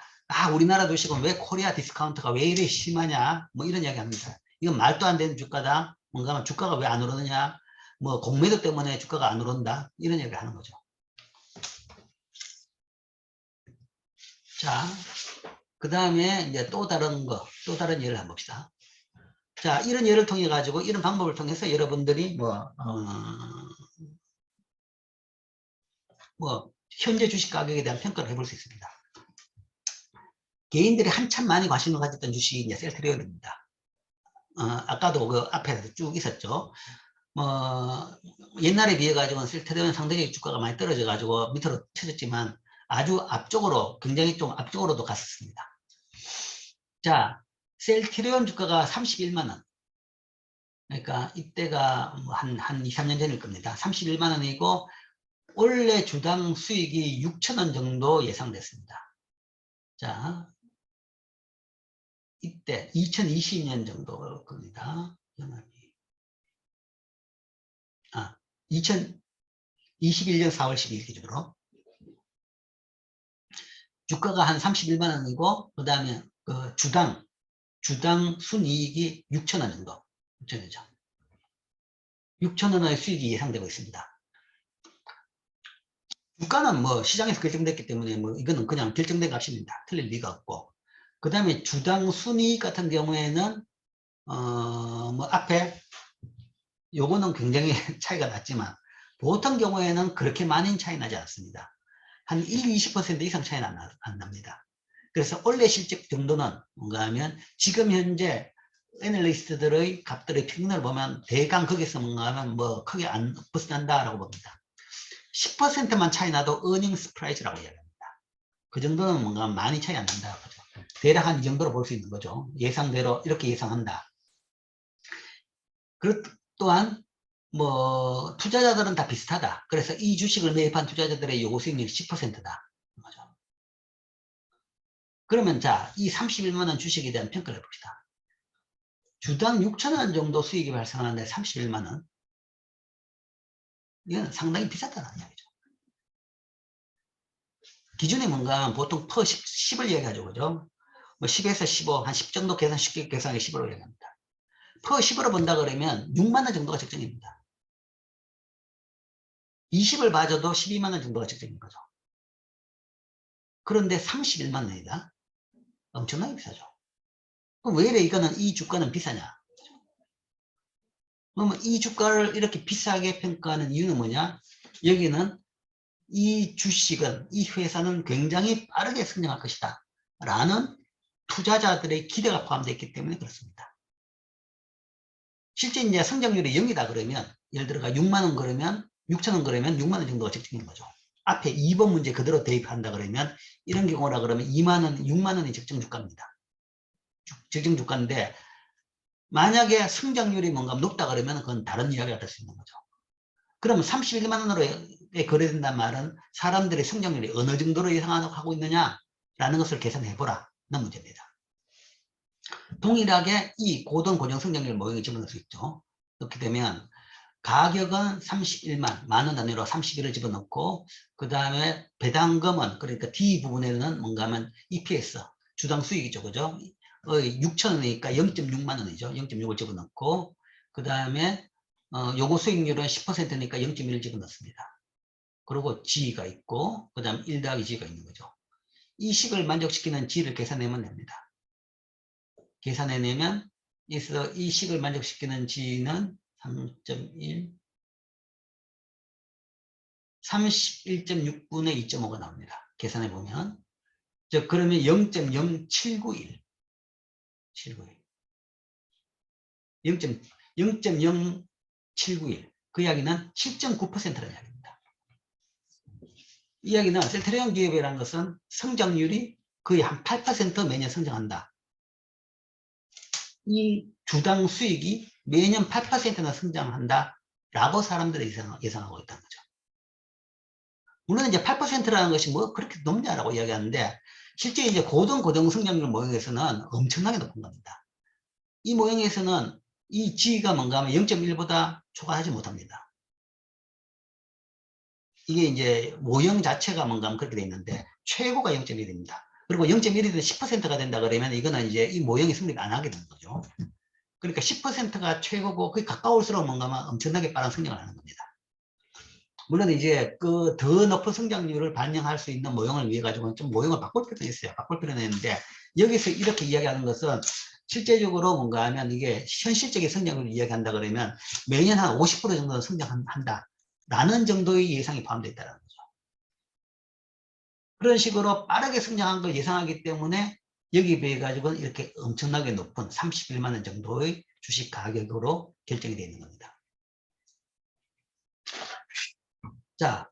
우리나라 주식은 왜 코리아 디스카운트가 왜 이래 심하냐 뭐 이런 이야기 합니다. 이건 말도 안 되는 주가다. 뭔가 하면 주가가 왜 안 오르느냐 뭐 공매도 때문에 주가가 안 오른다 이런 얘기를 하는 거죠. 자, 그 다음에 이제 또 다른 예를 한번 봅시다. 자, 이런 예를 통해 가지고 이런 방법을 통해서 여러분들이 현재 주식 가격에 대한 평가를 해볼 수 있습니다. 개인들이 한참 많이 관심을 가졌던 주식이 이제 셀트리온입니다. 아까도 그 앞에 쭉 있었죠. 옛날에 비해 가지고는 셀트리온은 상당히 주가가 많이 떨어져 가지고 밑으로 쳐졌지만 아주 앞쪽으로 굉장히 좀 앞쪽으로도 갔었습니다. 자, 셀트리온 주가가 31만 원. 그러니까 이때가 한 2, 3년 전일 겁니다. 31만 원이고 원래 주당 수익이 6,000원 정도 예상됐습니다. 자, 이때 2020년 정도 겁니다. 2021년 4월 12일 기준으로 주가가 한 31만 원이고 그 다음에 그 주당 순이익이 6,000원 정도 6,000원이죠. 6,000원의 수익이 예상되고 있습니다. 주가는 뭐 시장에서 결정됐기 때문에 뭐 이거는 그냥 결정된 값입니다. 틀릴 리가 없고. 그 다음에 주당 순이익 같은 경우에는 뭐 앞에 요거는 굉장히 차이가 났지만 보통 경우에는 그렇게 많은 차이 나지 않습니다. 한 20% 이상 차이는 안 납니다. 그래서 원래 실적 정도는 뭔가 하면 지금 현재 애널리스트들의 값들의 평균을 보면 대강 거기서 뭔가 하면 뭐 크게 안 벗어난다라고 봅니다. 10%만 차이 나도 earnings price라고 이야기합니다. 그 정도는 뭔가 많이 차이 안 난다고 하죠. 대략 한 이 정도로 볼 수 있는 거죠. 예상대로 이렇게 예상한다. 또한 뭐 투자자들은 다 비슷하다. 그래서 이 주식을 매입한 투자자들의 요구 수익률이 10%다. 그러면 자, 이 31만 원 주식에 대한 평가를 해봅시다. 주당 6,000원 정도 수익이 발생하는데 31만 원. 이건 상당히 비쌌다는 이야기죠. 기준이 뭔가 보통 퍼 10을 얘기하죠. 그죠? 뭐 10에서 15, 한 10 정도 계산 쉽게 계산해 10으로 얘기합니다. 퍼 10으로 본다 그러면 6만 원 정도가 적정입니다. 20을 봐줘도 12만 원 정도가 적정인 거죠. 그런데 31만 원이다. 엄청나게 비싸죠. 그럼 왜 이래 이 주가는 비싸냐? 그러면 이 주가를 이렇게 비싸게 평가하는 이유는 뭐냐? 여기는 이 주식은, 이 회사는 굉장히 빠르게 성장할 것이다. 라는 투자자들의 기대가 포함되어 있기 때문에 그렇습니다. 실제 이제 성장률이 0이다 그러면, 예를 들어가 6만 원 그러면, 6천 원 그러면 6만 원 정도가 적정인 거죠. 앞에 2번 문제 그대로 대입한다 그러면 이런 경우라 그러면 2만 원, 6만 원이 적정 주가입니다. 적정 주가인데 만약에 성장률이 뭔가 높다 그러면 그건 다른 이야기가 될 수 있는 거죠. 그러면 31만 원으로 거래된다는 말은 사람들의 성장률이 어느 정도로 예상하고 있느냐라는 것을 계산해보라는 문제입니다. 동일하게 이 고등 고정 성장률 모형에 집어넣을 수 있죠. 그렇게 되면 가격은 31만, 만원 단위로 31을 집어넣고, 그 다음에 배당금은, 그러니까 D 부분에는 뭔가 하면 EPS, 주당 수익이죠. 그죠? 6,000원이니까 0.6만 원이죠. 0.6을 집어넣고, 그 다음에, 요거 수익률은 10%니까 0.1을 집어넣습니다. 그리고 G가 있고, 그 다음 1 더하기 G가 있는 거죠. 이 식을 만족시키는 G를 계산하면 됩니다. 계산해내면, 이 식을 만족시키는 G는 3.1, 31.6분의 2.5가 나옵니다. 계산해보면. 그러면 0.0791. 0.0791. 그 이야기는 7.9%라는 이야기입니다. 이 이야기는 셀트리온 기업이라는 것은 성장률이 거의 한 8% 매년 성장한다. 이 주당 수익이 매년 8%나 성장한다. 라고 사람들이 예상하고 있다는 거죠. 물론 이제 8%라는 것이 뭐 그렇게 높냐라고 이야기하는데 실제 이제 고등 성장률 모형에서는 엄청나게 높은 겁니다. 이 모형에서는 이 G가 뭔가 하면 0.1보다 초과하지 못합니다. 이게 이제 모형 자체가 뭔가 하면 그렇게 돼 있는데 최고가 0.1입니다. 그리고 0.1이든 10%가 된다 그러면 이거는 이제 이 모형이 성립 안 하게 되는 거죠. 그러니까 10%가 최고고 그게 가까울수록 뭔가 하면 엄청나게 빠른 성장을 하는 겁니다. 물론 이제 그 더 높은 성장률을 반영할 수 있는 모형을 위해 가지고는 좀 모형을 바꿀 필요도 있어요. 바꿀 필요는 있는데 여기서 이렇게 이야기하는 것은 실제적으로 뭔가 하면 이게 현실적인 성장률을 이야기한다 그러면 매년 한 50% 정도는 성장한다 라는 정도의 예상이 포함되어 있다는 거죠. 그런 식으로 빠르게 성장한 걸 예상하기 때문에 여기에 비해 가지고는 이렇게 엄청나게 높은 31만 원 정도의 주식 가격으로 결정이 되어 있는 겁니다. 자,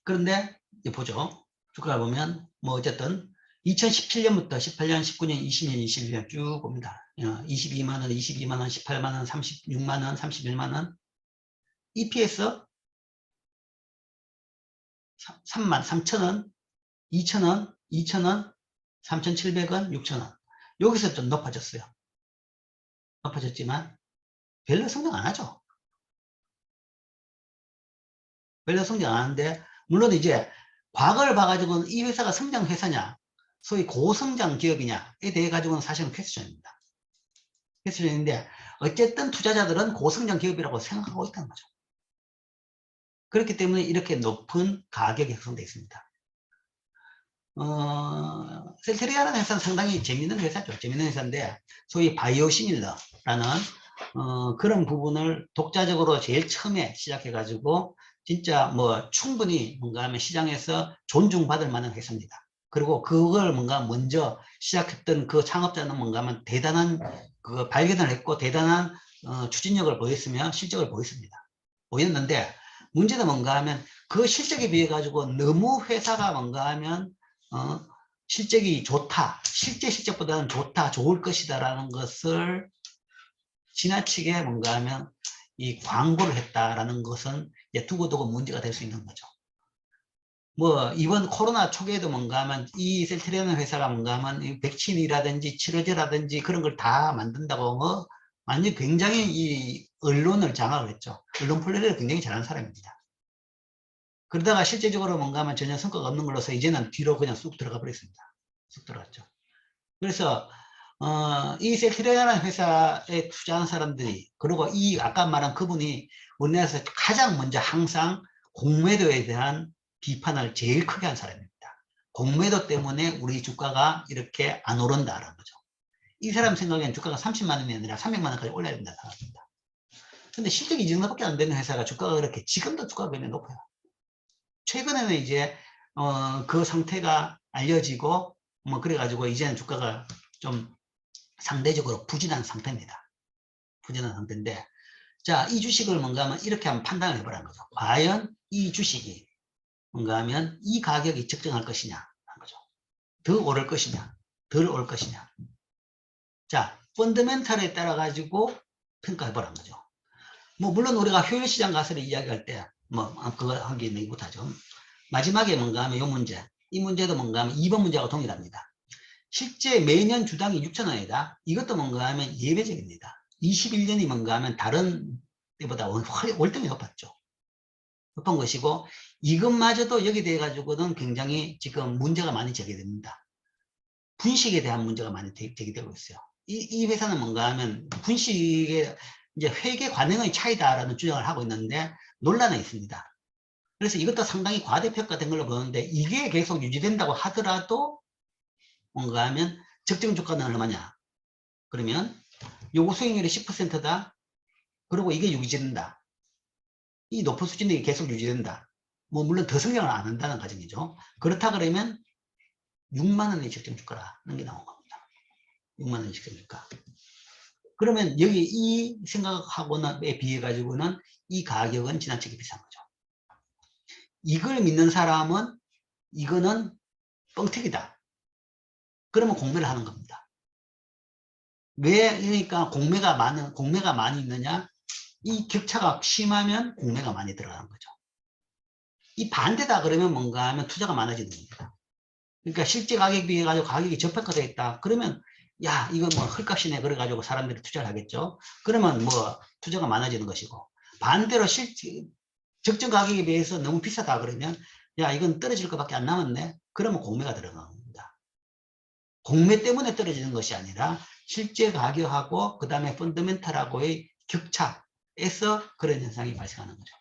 그런데 이제 보죠. 주가를 보면 뭐 어쨌든 2017년부터 18년, 19년, 20년, 21년 쭉 봅니다. 22만 원, 22만 원, 18만 원, 36만 원, 31만 원. EPS 3만 3천 원, 2천 원, 2천 원, 3,700원, 6천 원. 여기서 좀 높아졌어요. 높아졌지만 별로 성장 안 하죠. 별로 성장 안 하는데 물론 이제 과거를 봐가지고는 이 회사가 성장 회사냐 소위 고성장 기업이냐에 대해 가지고는 사실은 퀘스천입니다. 퀘스천인데 어쨌든 투자자들은 고성장 기업이라고 생각하고 있다는 거죠. 그렇기 때문에 이렇게 높은 가격이 형성되어 있습니다. 셀트리아라는 회사는 상당히 재밌는 회사죠. 재밌는 회사인데 소위 바이오시밀러라는 그런 부분을 독자적으로 제일 처음에 시작해 가지고 진짜 뭐 충분히 뭔가 하면 시장에서 존중받을 만한 회사입니다. 그리고 그걸 뭔가 먼저 시작했던 그 창업자는 뭔가 하면 대단한 그 발견을 했고 대단한 추진력을 보였으며 실적을 보였는데 문제는 뭔가 하면 그 실적에 비해 가지고 너무 회사가 뭔가 하면 실적이 좋다, 실제 실적보다는 좋다, 좋을 것이다 라는 것을 지나치게 뭔가 하면 이 광고를 했다라는 것은 두고두고 문제가 될 수 있는 거죠. 뭐 이번 코로나 초기에도 뭔가 하면 이 셀트리온 회사가 뭔가 하면 백신이라든지 치료제라든지 그런 걸 다 만든다고 뭐 완전 굉장히 이 언론을 장악을 했죠. 언론 플레이를 굉장히 잘하는 사람입니다. 그러다가 실제적으로 뭔가 하면 전혀 성과가 없는 걸로서 이제는 뒤로 그냥 쑥 들어가 버렸습니다. 쑥 들어갔죠. 그래서 이 셀트리온이라는 회사에 투자하는 사람들이 그리고 이 아까 말한 그분이 우리나라에서 가장 먼저 항상 공매도에 대한 비판을 제일 크게 한 사람입니다. 공매도 때문에 우리 주가가 이렇게 안 오른다라는 거죠. 이 사람 생각에는 주가가 30만 원이 아니라 300만 원까지 올라야 된다 생각합니다. 근데 실적이 이 정도밖에 안 되는 회사가 주가가 그렇게 지금도 주가가 굉장히 높아요. 최근에는 이제 그 상태가 알려지고 뭐 그래가지고 이제는 주가가 좀 상대적으로 부진한 상태입니다. 부진한 상태인데 자, 이 주식을 뭔가 하면 이렇게 한번 판단을 해보라는 거죠. 과연 이 주식이 뭔가 하면 이 가격이 적정할 것이냐 하는 거죠. 더 오를 것이냐, 덜 오를 것이냐. 자, 펀더멘탈에 따라 가지고 평가해 보라는 거죠. 뭐 물론 우리가 효율시장 가설을 이야기할 때 뭐 그거 하기는 못하죠. 마지막에 뭔가 하면 이 문제, 이 문제도 뭔가 하면 2번 문제하고 동일합니다. 실제 매년 주당이 6,000원이다. 이것도 뭔가 하면 예외적입니다. 21년이 뭔가 하면 다른 때보다 월등히 높았죠. 높은 것이고, 이것마저도 여기 대해 가지고는 굉장히 지금 문제가 많이 제기됩니다. 분식에 대한 문제가 많이 제기되고 있어요. 이 회사는 뭔가 하면 분식의 이제 회계 관행의 차이다라는 주장을 하고 있는데 논란이 있습니다. 그래서 이것도 상당히 과대평가된 걸로 보는데, 이게 계속 유지된다고 하더라도 뭔가 하면 적정 주가는 얼마냐? 그러면 요거 수익률이 10%다. 그리고 이게 유지된다. 이 높은 수준이 계속 유지된다. 뭐 물론 더 성장을 안 한다는 가정이죠. 그렇다 그러면 6만 원의 적정 주가라는 게 나온 겁니다. 6만 원의 적정 주가. 그러면 여기 이 생각하고에 비해 가지고는 이 가격은 지나치게 비싼 거죠. 이걸 믿는 사람은 이거는 뻥튀기다. 그러면 공매를 하는 겁니다. 왜 그러니까 공매가 많이 있느냐? 이 격차가 심하면 공매가 많이 들어가는 거죠. 이 반대다 그러면 뭔가 하면 투자가 많아지는 겁니다. 그러니까 실제 가격에 비해 가지고 가격이 저평가되어 있다. 그러면 야, 이거 뭐 헐값이네. 그래 가지고 사람들이 투자를 하겠죠. 그러면 뭐 투자가 많아지는 것이고, 반대로 실제 적정 가격에 비해서 너무 비싸다 그러면 야, 이건 떨어질 것밖에 안 남았네. 그러면 공매가 들어가는 겁니다. 공매 때문에 떨어지는 것이 아니라 실제 가격하고 그 다음에 펀더멘탈하고의 격차에서 그런 현상이 발생하는 거죠.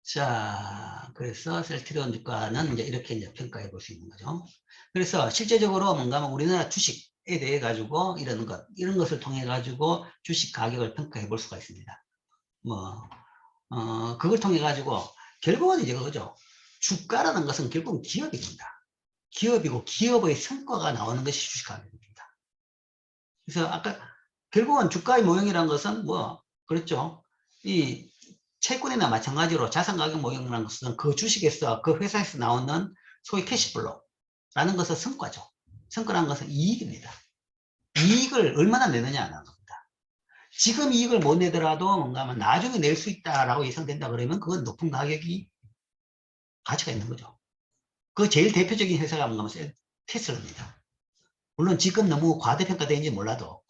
자, 그래서 셀트리온 주가는 이제 이렇게 이제 평가해 볼 수 있는 거죠. 그래서 실제적으로 뭔가 우리나라 주식에 대해 가지고 이런 것을 통해 가지고 주식 가격을 평가해 볼 수가 있습니다. 그걸 통해 가지고 결국은 이제 그거죠. 주가라는 것은 결국은 기업입니다. 기업이고 기업의 성과가 나오는 것이 주식 가격입니다. 그래서 아까 결국은 주가의 모형이라는 것은 그렇죠. 이 채권이나 마찬가지로 자산 가격 모형이라는 것은 그 주식에서 그 회사에서 나오는 소위 캐시플로우라는 것은 성과죠. 성과라는 것은 이익입니다. 이익을 얼마나 내느냐 하는 겁니다. 지금 이익을 못 내더라도 뭔가 나중에 낼 수 있다라고 예상된다 그러면 그건 높은 가격이 가치가 있는 거죠. 그 제일 대표적인 회사가 뭔가 테슬라입니다. 물론 지금 너무 과대평가되는지 몰라도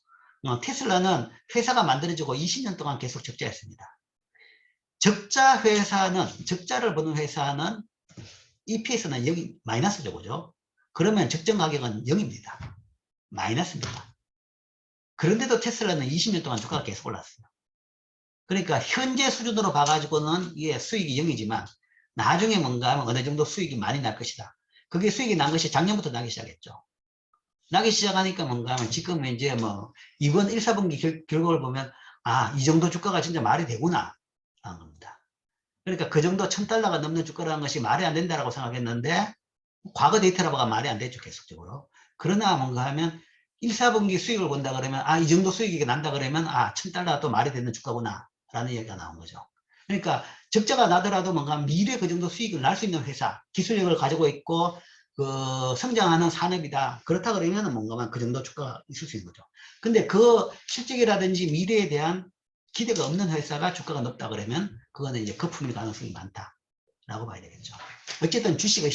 테슬라는 회사가 만들어지고 20년 동안 계속 적자였습니다. 적자를 보는 회사는 EPS는 0, 마이너스죠, 그죠? 그러면 적정 가격은 0입니다. 마이너스입니다. 그런데도 테슬라는 20년 동안 주가가 계속 올랐어요. 그러니까 현재 수준으로 봐가지고는 이게 수익이 0이지만 나중에 뭔가 하면 어느 정도 수익이 많이 날 것이다. 그게 수익이 난 것이 작년부터 나기 시작했죠. 나기 시작하니까 뭔가 하면 지금 이제 이번 1, 4분기 결과를 보면 이 정도 주가가 진짜 말이 되구나 하는 겁니다. 그러니까 그 정도 $1,000가 넘는 주가라는 것이 말이 안 된다라고 생각했는데 과거 데이터라 보가 말이 안 되죠, 계속적으로. 그러나 뭔가 하면 1, 4분기 수익을 본다 그러면 이 정도 수익이 난다 그러면 $1,000가 또 말이 되는 주가구나 라는 얘기가 나온 거죠. 그러니까 적자가 나더라도 뭔가 미래 그 정도 수익을 날 수 있는 회사, 기술력을 가지고 있고 성장하는 산업이다. 그렇다 그러면 뭔가 그 정도 주가가 있을 수 있는 거죠. 근데 그 실적이라든지 미래에 대한 기대가 없는 회사가 주가가 높다 그러면 그거는 이제 거품일 가능성이 많다라고 봐야 되겠죠. 어쨌든 주식의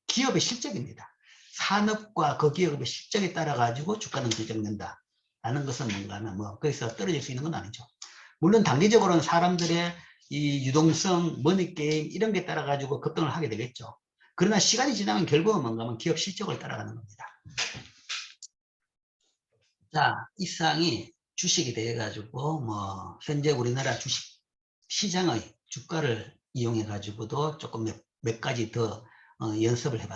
기업의 실적입니다. 산업과 그 기업의 실적에 따라 가지고 주가는 결정된다. 라는 것은 뭔가 하면 거기서 떨어질 수 있는 건 아니죠. 물론 단기적으로는 사람들의 이 유동성, 머니게임 이런 게 따라 가지고 급등을 하게 되겠죠. 그러나 시간이 지나면 결국은 뭔가 하면 기업 실적을 따라가는 겁니다. 자, 이상이 주식에 대해 가지고 현재 우리나라 주식 시장의 주가를 이용해 가지고도 조금 몇 가지 더 연습을 해봤습니다.